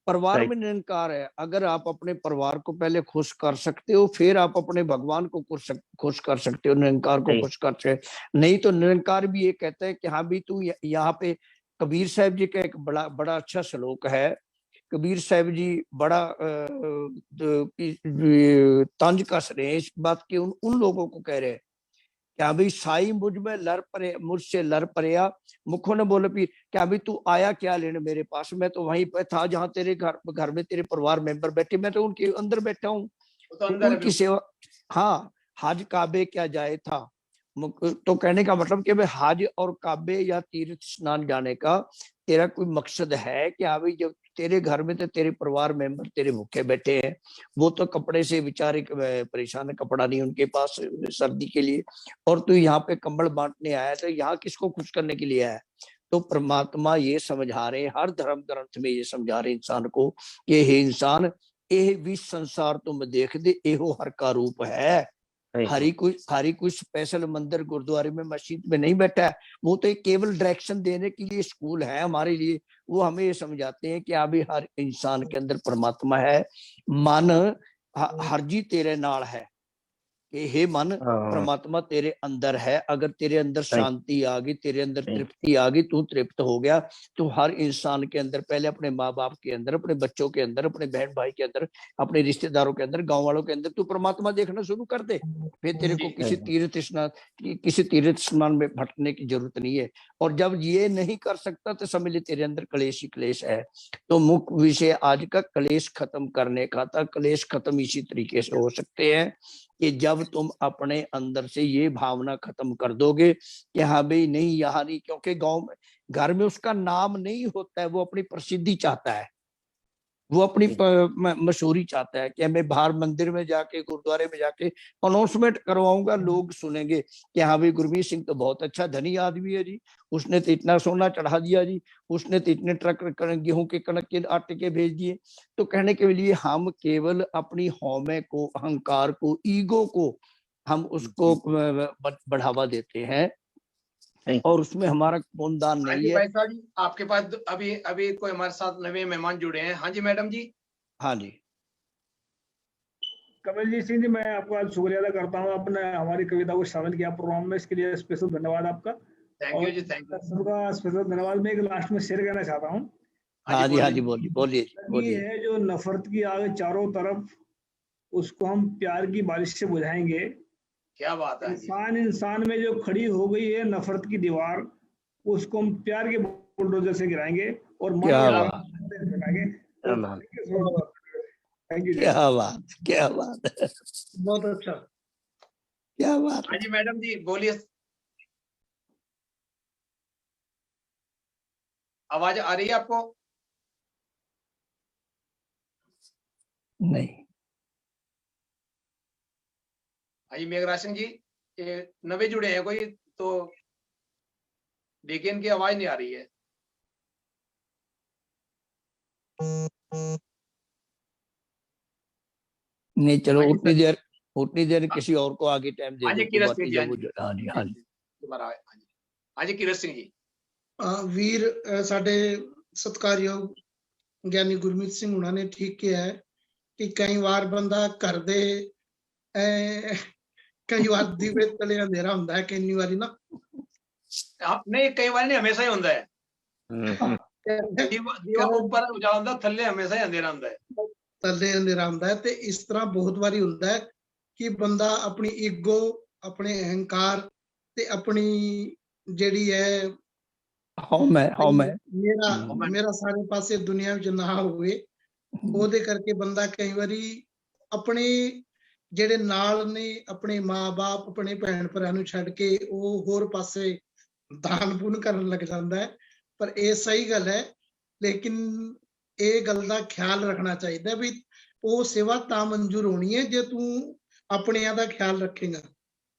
परिवार में निरंकार है। अगर आप अपने परिवार को पहले खुश कर सकते हो, फिर आप अपने भगवान को खुश कर सकते हो, निरंकार को खुश कर सकते। नहीं तो निरंकार भी ये कहता है कि हाँ भी तू यहाँ पे, कबीर साहब जी का एक बड़ा बड़ा अच्छा श्लोक है। कबीर साहब जी बड़ा तंज कस रहे हैं इस बात के, उन लोगों को कह रहे हैं क्या भाई साई मुझ में लड़ परे, मुझसे लड़ पड़ेया, मुखों ने बोले पीर क्या भाई तू आया क्या लेने मेरे पास, मैं तो वहीं पे था जहां तेरे घर में तेरे परिवार मेंबर बैठे, मैं तो उनके अंदर बैठा हूँ, तो अंदर उनकी सेवा। हाँ, हज काबे क्या जाए था। तो कहने का मतलब कि भाई हज और काबे या तीर्थ स्नान जाने का तेरा कोई मकसद है कि अभी जब तेरे घर में तो तेरे परिवार मेंबर तेरे भूखे बैठे हैं, वो तो कपड़े से बेचारे परेशान है, कपड़ा नहीं उनके पास सर्दी के लिए, और तू यहाँ पे कंबल बांटने आया, तो यहाँ किसको खुश करने के लिए आया। तो परमात्मा ये समझा रहे, हर धर्म ग्रंथ में ये समझा रहे इंसान को कि हे इंसान, ਇਹ ਵੀ संसार तुम देख दे, एहो हर का रूप है। हरी कोई स्पेशल मंदिर गुरुद्वारे में मस्जिद में नहीं बैठा है, वो तो एक केवल डायरेक्शन देने के लिए स्कूल है हमारे लिए। वो हमें ये समझाते हैं कि अभी हर इंसान के अंदर परमात्मा है। मन हर जी तेरे नाल है कि हे मन, परमात्मा तेरे अंदर है। अगर तेरे अंदर शांति आ गई, तेरे अंदर तृप्ति आ गई, तू तृप्त हो गया, तो हर इंसान के अंदर, पहले अपने माँ बाप के अंदर, अपने बच्चों के अंदर, अपने बहन भाई के अंदर, अपने रिश्तेदारों के अंदर, गांव वालों के अंदर तू परमात्मा देखना शुरू कर दे। फिर तेरे को किसी तीर्थ स्नान में भटकने की जरूरत नहीं है। और जब ये नहीं कर सकता तो समझ ले तेरे अंदर क्लेश ही क्लेश है। तो मुख्य विषय आज का क्लेश खत्म करने का था। क्लेश खत्म इसी तरीके से हो सकते हैं कि जब तुम अपने अंदर से ये भावना खत्म कर दोगे कि हाँ भाई नहीं यहाँ नहीं, क्योंकि गांव में, घर में उसका नाम नहीं होता है, वो अपनी प्रसिद्धि चाहता है, वो अपनी मशहूरी चाहता है कि मैं बाहर मंदिर में जाके, गुरुद्वारे में जाके अनाउंसमेंट करवाऊंगा, लोग सुनेंगे कि हाँ भाई गुरमीत सिंह तो बहुत अच्छा धनी आदमी है जी, उसने तो इतना सोना चढ़ा दिया जी, उसने तो इतने ट्रक गेहूं के, कणक के, आटे के भेज दिए। तो कहने के लिए हम केवल अपनी हौमे को, अहंकार को, ईगो को हम उसको बढ़ावा देते हैं, और उसमें हमारा कौनदान नहीं है। भाई साहब जी, आपके पास अभी अभी कोई हमारे साथ नए मेहमान जुड़े हैं। हाँ जी मैडम जी। हाँ जी कमलजीत सिंह जी, मैं आपको आज शुक्रिया अदा करता हूँ, आपने हमारी कविता को शामिल किया प्रोग्राम में, इसके लिए स्पेशल धन्यवाद आपका। थैंक यू जी, थैंक यू। सबका स्पेशल धन्यवाद। मैं एक लास्ट में शेयर करना चाहता हूँ। हाँ जी बोलिए। लगी है जो नफरत की आग चारों तरफ, उसको हम प्यार की बारिश से बुझाएंगे। क्या बात है। इंसान में जो खड़ी हो गई है नफरत की दीवार, उसको हम प्यार के बुलडोजर से गिराएंगे और क्या बात, क्या बात, बहुत अच्छा, क्या बात। हाँ जी मैडम जी बोलिए, आवाज आ रही है आपको? नहीं। हाँ जी मेघराज सिंह जी, नवे जुड़े हैं कोई तो देखिए इनकी आवाज नहीं आ रही है। नहीं चलो उतनी देर किसी और को आगे टाइम दे दो। किरत सिंह जी, हाँ जी हाँ जी हाँ जी किरत सिंह जी। ਵੀਰ ਸਾਡੇ ਸਤਿਕਾਰਯੋਗ ਗਿਆਨੀ ਗੁਰਮੀਤ ਸਿੰਘ ਹੁਣਾਂ ਨੇ ਠੀਕ ਕਿਹਾ ਹੈ ਕਿ ਕਈ ਵਾਰ ਬੰਦਾ ਘਰ ਦੇ ਕਈ ਵਾਰ ਦੀਵੇ ਤਲੇ ਅੰਧੇਰਾ ਹੁੰਦਾ ਹੈ, ਕਿੰਨੀ ਵਾਰੀ ਨਾ नहीं कई बार नहीं, हमेशा ही होता है। दीवा ऊपर उजाला ਹੁੰਦਾ, ਥੱਲੇ ਹਮੇਸ਼ਾ ਹੀ ਅੰਧੇਰਾ ਹੁੰਦਾ ਹੈ। ਥੱਲੇ ਅੰਧੇਰਾ ਹੁੰਦਾ ਹੈ। ਤੇ ਇਸ ਤਰ੍ਹਾਂ ਬਹੁਤ ਵਾਰੀ ਹੁੰਦਾ ਹੈ ਕਿ ਬੰਦਾ ਆਪਣੀ ਈਗੋ, ਆਪਣੇ ਅਹੰਕਾਰ ਤੇ ਆਪਣੀ ਜਿਹੜੀ ਹੈ ਮੇਰਾ ਸਾਰੇ ਪਾਸੇ ਦੁਨੀਆ ਵਿੱਚ ਨਾ ਹੋਵੇ, ਉਹਦੇ ਕਰਕੇ ਬੰਦਾ ਕਈ ਵਾਰੀ ਆਪਣੇ ਜਿਹੜੇ ਨਾਲ ਨੇ, ਆਪਣੇ ਮਾਂ-ਬਾਪ, ਆਪਣੇ ਭੈਣ ਭਰਾ ਨੂੰ ਛੱਡ ਕੇ ਉਹ ਹੋਰ ਪਾਸੇ ਦਾਨ ਪੁੰਨ ਕਰਨ ਲੱਗ ਜਾਂਦਾ ਹੈ। ਪਰ ਇਹ ਸਹੀ ਗੱਲ ਹੈ, ਲੇਕਿਨ ਇਹ ਗੱਲ ਦਾ ਖਿਆਲ ਰੱਖਣਾ ਚਾਹੀਦਾ ਵੀ ਉਹ ਸੇਵਾ ਤਾਂ ਮਨਜ਼ੂਰ ਹੋਣੀ ਹੈ ਜੇ ਤੂੰ ਆਪਣਿਆਂ ਦਾ ਖਿਆਲ ਰੱਖੇਗਾ।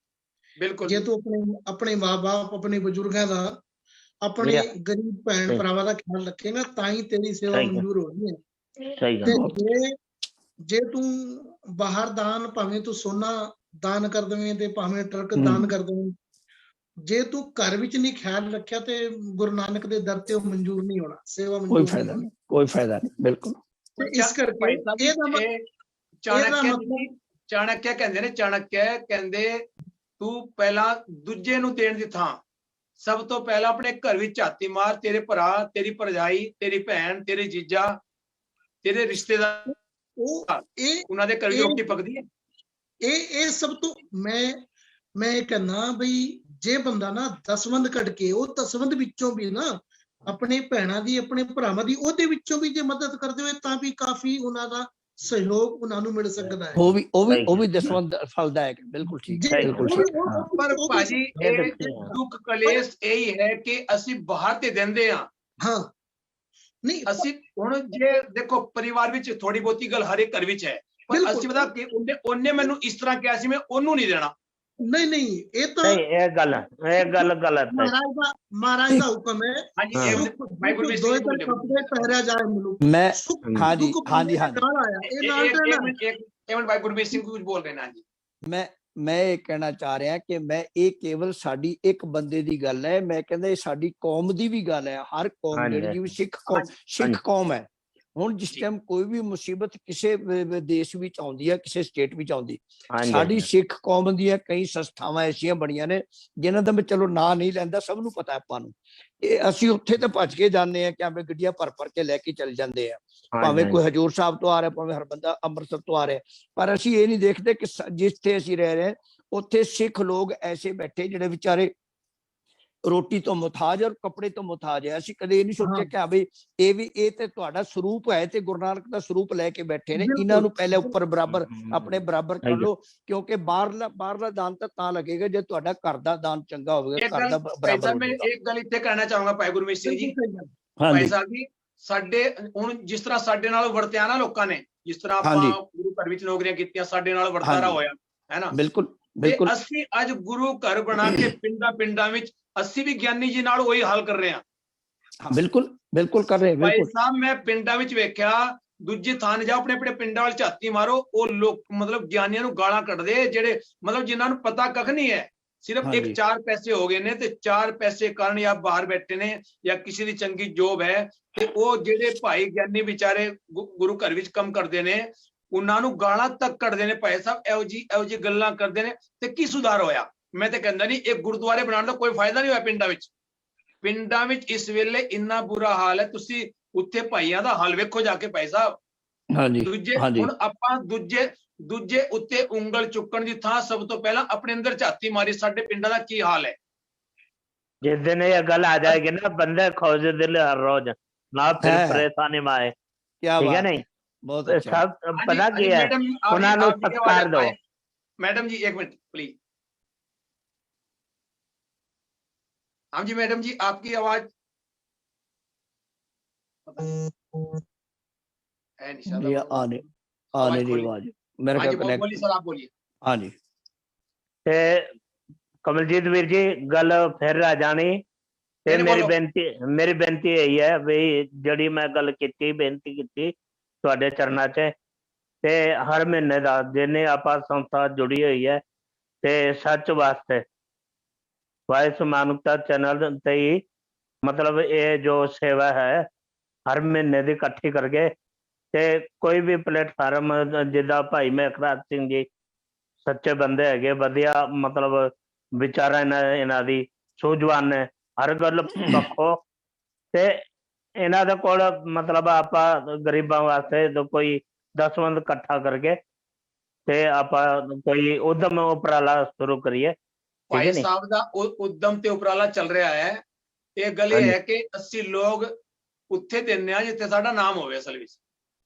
ਬਿਲਕੁਲ, ਜੇ ਤੂੰ ਆਪਣੇ ਮਾਂ-ਬਾਪ, ਆਪਣੇ ਬਜ਼ੁਰਗਾਂ ਦਾ, ਆਪਣੇ ਗਰੀਬ ਭੈਣ ਭਰਾਵਾਂ ਦਾ ਖਿਆਲ ਰੱਖੇਗਾ ਤਾਂ ਹੀ ਤੇਰੀ ਸੇਵਾ ਮਨਜ਼ੂਰ ਹੋਣੀ ਹੈ। ਤੇ ਜੇ ਤੂੰ ਬਾਹਰ ਦਾਨ, ਭਾਵੇਂ ਤੂੰ ਸੋਨਾ ਦਾਨ ਕਰ ਦੇਵੇਂ ਤੇ ਭਾਵੇਂ ਟਰੱਕ ਦਾਨ ਕਰ ਦੇਵੇਂ, ਜੇ ਤੂੰ ਘਰ ਵਿੱਚ ਨਹੀਂ ਖਿਆਲ ਰੱਖਿਆ ਤੇ ਗੁਰੂ ਨਾਨਕ ਦੇ ਦਰ ਤੇ ਉਹ ਮਨਜ਼ੂਰ ਨਹੀਂ ਹੋਣਾ, ਸੇਵਾ ਕੋਈ ਫਾਇਦਾ ਨਹੀਂ, ਕੋਈ ਫਾਇਦਾ ਨਹੀਂ। ਬਿਲਕੁਲ ਇਸ ਕਰਕੇ ਚਾਣਕਿਆ ਕਹਿੰਦੇ ਨੇ, ਚਾਣਕਿਆ ਕਹਿੰਦੇ ਤੂੰ ਪਹਿਲਾਂ ਦੂਜੇ ਨੂੰ ਦੇਣ ਦੀ ਥਾਂ ਸਭ ਤੋਂ ਪਹਿਲਾਂ ਆਪਣੇ ਘਰ ਵਿੱਚ ਝਾਤੀ ਮਾਰ। ਤੇਰੇ ਭਰਾ, ਤੇਰੀ ਭਰਜਾਈ, ਤੇਰੀ ਭੈਣ, ਤੇਰੇ ਜੀਜਾ, ਤੇਰੇ ਰਿਸ਼ਤੇਦਾਰ, ਉਹਨਾਂ ਦੇ ਘਰ ਵਿੱਚ ਰੋਟੀ ਪੱਕਦੀ ਹੈ। ਇਹ ਸਭ ਤੋਂ ਮੈਂ ਕਹਿੰਦਾ ਬਈ ਜੇ ਬੰਦਾ ਨਾ ਦਸਵੰਧ ਕੱਢ ਕੇ, ਉਹ ਦਸਵੰਧ ਵਿੱਚੋਂ ਵੀ ਨਾ ਆਪਣੇ ਭੈਣਾਂ ਦੀ, ਆਪਣੇ ਭਰਾਵਾਂ ਦੀ, ਉਹਦੇ ਵਿੱਚੋਂ ਵੀ ਜੇ ਮਦਦ ਕਰਦੇ ਹੋਏ ਤਾਂ ਵੀ ਕਾਫੀ ਉਹਨਾਂ ਦਾ ਸਹਿਯੋਗ ਉਹਨਾਂ ਨੂੰ ਮਿਲ ਸਕਦਾ ਹੈ। ਉਹ ਵੀ ਦਸਵੰਧ ਫਲਦਾਇਕ। ਬਿਲਕੁਲ ਠੀਕ ਹੈ, ਬਿਲਕੁਲ ਠੀਕ। ਪਰ ਭਾਜੀ ਇਹ ਦੁੱਖ ਕਲੇਸ਼ ਇਹੀ ਹੈ ਕਿ ਅਸੀਂ ਬਾਹਰ ਤੇ ਦਿੰਦੇ ਹਾਂ। ਹਾਂ ਨਹੀਂ, ਅਸੀਂ ਹੁਣ ਜੇ ਦੇਖੋ ਪਰਿਵਾਰ ਵਿੱਚ ਥੋੜੀ ਬਹੁਤੀ ਗੱਲ ਹਰ ਇੱਕ ਘਰ ਵਿੱਚ ਹੈ, ਪਰ ਅਸੀਂ ਪਤਾ ਕਿ ਉਹਨੇ ਮੈਨੂੰ ਇਸ ਤਰ੍ਹਾਂ ਕਿਹਾ ਸੀ, ਮੈਂ ਉਹਨੂੰ ਨਹੀਂ ਦੇਣਾ। ਨਹੀਂ ਇਹ ਤਾਂ ਇਹ ਗੱਲ ਗਲਤ ਹੈ। ਮਹਾਰਾਜ ਦਾ ਹੁਕਮ ਹੈ। ਕੱਪੜੇ ਪਹਿਰਿਆ ਜਾਏ ਮਨੁੱਖ। ਮੈਂ ਹਾਂਜੀ ਮੈਂ ਇਹ ਕਹਿਣਾ ਚਾਹ ਰਿਹਾ ਕਿ ਮੈਂ ਇਹ ਕੇਵਲ ਸਾਡੀ ਇੱਕ ਬੰਦੇ ਦੀ ਗੱਲ ਹੈ। ਮੈਂ ਕਹਿੰਦਾ ਇਹ ਸਾਡੀ ਕੌਮ ਦੀ ਵੀ ਗੱਲ ਹੈ। ਹਰ ਕੌਮ ਜਿਹੜੀ ਜਿਵੇਂ ਸਿੱਖ ਕੌਮ ਹੈ, ਹੁਣ ਜਿਸ ਟਾਈਮ ਕੋਈ ਵੀ ਮੁਸੀਬਤ ਕਿਸੇ ਦੇਸ਼ ਵਿੱਚ ਆਉਂਦੀ ਹੈ, ਕਿਸੇ ਸਟੇਟ ਵਿੱਚ ਆਉਂਦੀ, ਸਾਡੀ ਸਿੱਖ ਕੌਮ ਦੀਆਂ ਕਈ ਸੰਸਥਾਵਾਂ ਐਸੀਆਂ ਬਣੀਆਂ ਨੇ ਜਿਨ੍ਹਾਂ ਦਾ ਮੈਂ ਚਲੋ ਨਾਂ ਨਹੀਂ ਲੈਂਦਾ, ਸਭ ਨੂੰ ਪਤਾ ਆਪਾਂ ਨੂੰ। ਇਹ ਅਸੀਂ ਉੱਥੇ ਤਾਂ ਭੱਜ ਕੇ ਜਾਂਦੇ ਹਾਂ ਕਿ ਆਪੇ ਗੱਡੀਆਂ ਭਰ ਕੇ ਲੈ ਕੇ ਚਲੇ ਜਾਂਦੇ ਆ, ਭਾਵੇਂ ਕੋਈ ਹਜੂਰ ਸਾਹਿਬ ਤੋਂ ਆ ਰਿਹਾ, ਭਾਵੇਂ ਹਰ ਬੰਦਾ ਅੰਮ੍ਰਿਤਸਰ ਤੋਂ ਆ ਰਿਹਾ, ਪਰ ਅਸੀਂ ਇਹ ਨਹੀਂ ਦੇਖਦੇ ਕਿ ਜਿੱਥੇ ਅਸੀਂ ਰਹਿ ਰਹੇ ਉੱਥੇ ਸਿੱਖ ਲੋਕ ਐਸੇ ਬੈਠੇ ਜਿਹੜੇ ਵਿਚਾਰੇ ਰੋਟੀ ਤੋਂ ਮੁਹਤਾਜ ਔਰ ਕੱਪੜੇ ਤੋਂ ਮੁਹਤਾਜ ਹੈ। ਅਸੀਂ ਕਦੇ ਇਹ ਨਹੀਂ ਸੋਚਿਆ ਕਿ ਬਈ ਇਹ ਤੇ ਤੁਹਾਡਾ ਸਰੂਪ ਹੈ ਤੇ ਗੁਰੂ ਨਾਨਕ ਦਾ ਸਰੂਪ ਲੈ ਕੇ ਬੈਠੇ ਨੇ, ਇਹਨਾਂ ਨੂੰ ਪਹਿਲੇ ਉੱਪਰ ਬਰਾਬਰ ਆਪਣੇ ਬਰਾਬਰ ਕਰ ਲਓ, ਕਿਉਂਕਿ ਬਾਹਰਲਾ ਦਾਨ ਤਾਂ ਲੱਗੇਗਾ ਜੇ ਤੁਹਾਡਾ ਘਰ ਦਾ ਦਾਨ ਚੰਗਾ ਹੋਵੇਗਾ, ਘਰ ਦਾ ਬਰਾਬਰ। ਮੈਂ ਇੱਕ ਗੱਲ ਇੱਥੇ ਕਹਿਣਾ ਚਾਹੂੰਗਾ ਭਾਈ ਗੁਰਮੀਤ ਸਿੰਘ ਜੀ, ਭਾਈ ਸਾਹਿਬ ਜੀ, ਸਾਡੇ ਹੁਣ ਜਿਸ ਤਰ੍ਹਾਂ ਸਾਡੇ ਨਾਲ ਵਰਤਿਆ ਨਾ ਲੋਕਾਂ ਨੇ, ਜਿਸ ਤਰ੍ਹਾਂ ਆਪਾਂ ਗੁਰੂ ਘਰ ਵਿੱਚ ਨੌਕਰੀਆਂ ਕੀਤੀਆਂ, ਸਾਡੇ ਨਾਲ ਵਰਤਾਰਾ ਹੋਇਆ ਹੈ ਨਾ। ਬਿਲਕੁਲ। ਅਸੀਂ ਅੱਜ ਗੁਰੂ ਘਰ ਬਣਾ ਕੇ ਪਿੰਡਾਂ ਵਿੱਚ ਅਸੀਂ ਵੀ ਗਿਆਨੀ ਜੀ ਨਾਲ ਉਹੀ ਹਾਲ ਕਰ ਰਹੇ ਹਾਂ। ਬਿਲਕੁਲ ਕਰ ਰਹੇ। ਭਾਈ ਸਾਹਿਬ ਮੈਂ ਪਿੰਡਾਂ ਵਿੱਚ ਵੇਖਿਆ, ਦੂਜੇ ਥਾਂ ਜਾਓ, ਆਪਣੇ ਪਿੰਡਾਂ ਵੱਲ ਝਾਤੀ ਮਾਰੋ, ਉਹ ਲੋਕ ਮਤਲਬ ਗਿਆਨੀਆਂ ਨੂੰ ਗਾਲਾਂ ਕੱਢਦੇ, ਜਿਹੜੇ ਮਤਲਬ ਜਿਨ੍ਹਾਂ ਨੂੰ ਪਤਾ ਕੱਖ ਨਹੀਂ ਹੈ, ਸਿਰਫ 1-4 ਪੈਸੇ ਹੋ ਗਏ ਨੇ ਤੇ 4 ਪੈਸੇ ਕਾਰਨ ਜਾਂ ਬਾਹਰ ਬੈਠੇ ਨੇ ਜਾਂ ਕਿਸੇ ਦੀ ਚੰਗੀ ਜੋਬ ਹੈ, ਤੇ ਉਹ ਜਿਹੜੇ ਭਾਈ ਗਿਆਨੀ ਵਿਚਾਰੇ ਗੁਰੂ ਘਰ ਵਿੱਚ ਕੰਮ ਕਰਦੇ ਨੇ ਉਹਨਾਂ ਨੂੰ ਗਾਲਾਂ ਤੱਕ ਕੱਢਦੇ ਨੇ। ਭਾਈ ਸਾਹਿਬ ਇਹੋ ਜਿਹੀ ਗੱਲਾਂ ਕਰਦੇ ਨੇ ਤੇ ਕੀ ਸੁਧਾਰ ਹੋਇਆ? ਮੈਂ ਤਾਂ ਕਹਿੰਦਾ ਨਹੀਂ, ਇਹ ਗੁਰਦੁਆਰੇ ਬਣਾਉਣ ਦਾ ਕੋਈ ਫਾਇਦਾ ਨਹੀਂ ਹੋਇਆ। ਪਿੰਡਾਂ ਵਿੱਚ ਇਸ ਵੇਲੇ ਇੰਨਾ ਬੁਰਾ ਹਾਲ ਹੈ, ਤੁਸੀਂ ਉੱਥੇ ਭਾਈਆਂ ਦਾ ਹਾਲ ਵੇਖੋ ਜਾ ਕੇ ਭਾਈ ਸਾਹਿਬ। ਹੁਣ ਆਪਾਂ ਦੂਜੇ ਉੱਤੇ ਉਂਗਲ ਚੁੱਕਣ ਦੀ ਥਾਂ ਸਭ ਤੋਂ ਪਹਿਲਾਂ ਆਪਣੇ ਅੰਦਰ ਝਾਤੀ ਮਾਰੀ, ਸਾਡੇ ਪਿੰਡਾਂ ਦਾ ਕੀ ਹਾਲ ਹੈ। जिस दिन ये गल आ जाएगी ना, बंदे खोज दिल हर रोज ना, फिर परेशानी में आए। ठीक है नहीं? बहुत अच्छा। पता क्या है, उन्होंने सत्कार दो। मैडम जी एक मिनट प्लीज। हाँ जी मैडम जी, आपकी आवाज है नहीं, आने की आवाज मेरे ख्याल कनेक्ट। बोलिए सर, आप बोलिए। हाँ जी। कमलजीत वीर जी, गल फिर आ जानी ਤੇ ਨਹੀਂ, ਮੇਰੀ ਬੇਨਤੀ ਇਹੀ ਹੈ ਵੀ ਜਿਹੜੀ ਮੈਂ ਗੱਲ ਕੀਤੀ, ਬੇਨਤੀ ਕੀਤੀ ਤੁਹਾਡੇ ਚਰਨਾਂ 'ਚ, ਤੇ ਹਰ ਮਹੀਨੇ ਦਾ ਜਿੰਨੇ ਆਪਾਂ ਸੰਸਥਾ ਜੁੜੀ ਹੋਈ ਹੈ ਤੇ ਸੱਚ ਵਾਸਤੇ ਵਾਇਸ ਮਾਨਵਤਾ ਚੈਨਲ ਤੇ ਹੀ ਮਤਲਬ ਇਹ ਜੋ ਸੇਵਾ ਹੈ ਹਰ ਮਹੀਨੇ ਦੀ ਇਕੱਠੀ ਕਰਕੇ, ਤੇ ਕੋਈ ਵੀ ਪਲੇਟਫਾਰਮ ਜਿੱਦਾਂ ਭਾਈ ਮੇਘਰਾਜ ਸਿੰਘ ਜੀ ਸੱਚੇ ਬੰਦੇ ਹੈਗੇ, ਵਧੀਆ ਮਤਲਬ ਵਿਚਾਰਾਂ ਇਹਨਾਂ ਦੀ ਸੂਝਵਾਨ ਨੇ ਹਰ ਗੱਲ ਪੱਖੋਂ, ਤੇ ਇਹਨਾਂ ਦੇ ਕੋਲ ਮਤਲਬ ਆਪਾਂ ਗਰੀਬਾਂ ਵਾਸਤੇ ਕੋਈ ਦਸਵੰਧ ਇਕੱਠਾ ਕਰਕੇ ਤੇ ਆਪਾਂ ਕੋਈ ਉਦਮ ਉਪਰਾਲਾ ਸ਼ੁਰੂ ਕਰੀਏ। ਭਾਈ ਸਾਹਿਬ ਦਾ ਉਦਮ ਤੇ ਉਪਰਾਲਾ ਚੱਲ ਰਿਹਾ ਹੈ। ਇਹ ਗੱਲ ਇਹ ਹੈ ਕਿ ਅਸੀਂ ਲੋਕ ਉੱਥੇ ਦਿੰਦੇ ਆ ਜਿੱਥੇ ਸਾਡਾ ਨਾਮ ਹੋਵੇ। ਅਸਲ ਵਿੱਚ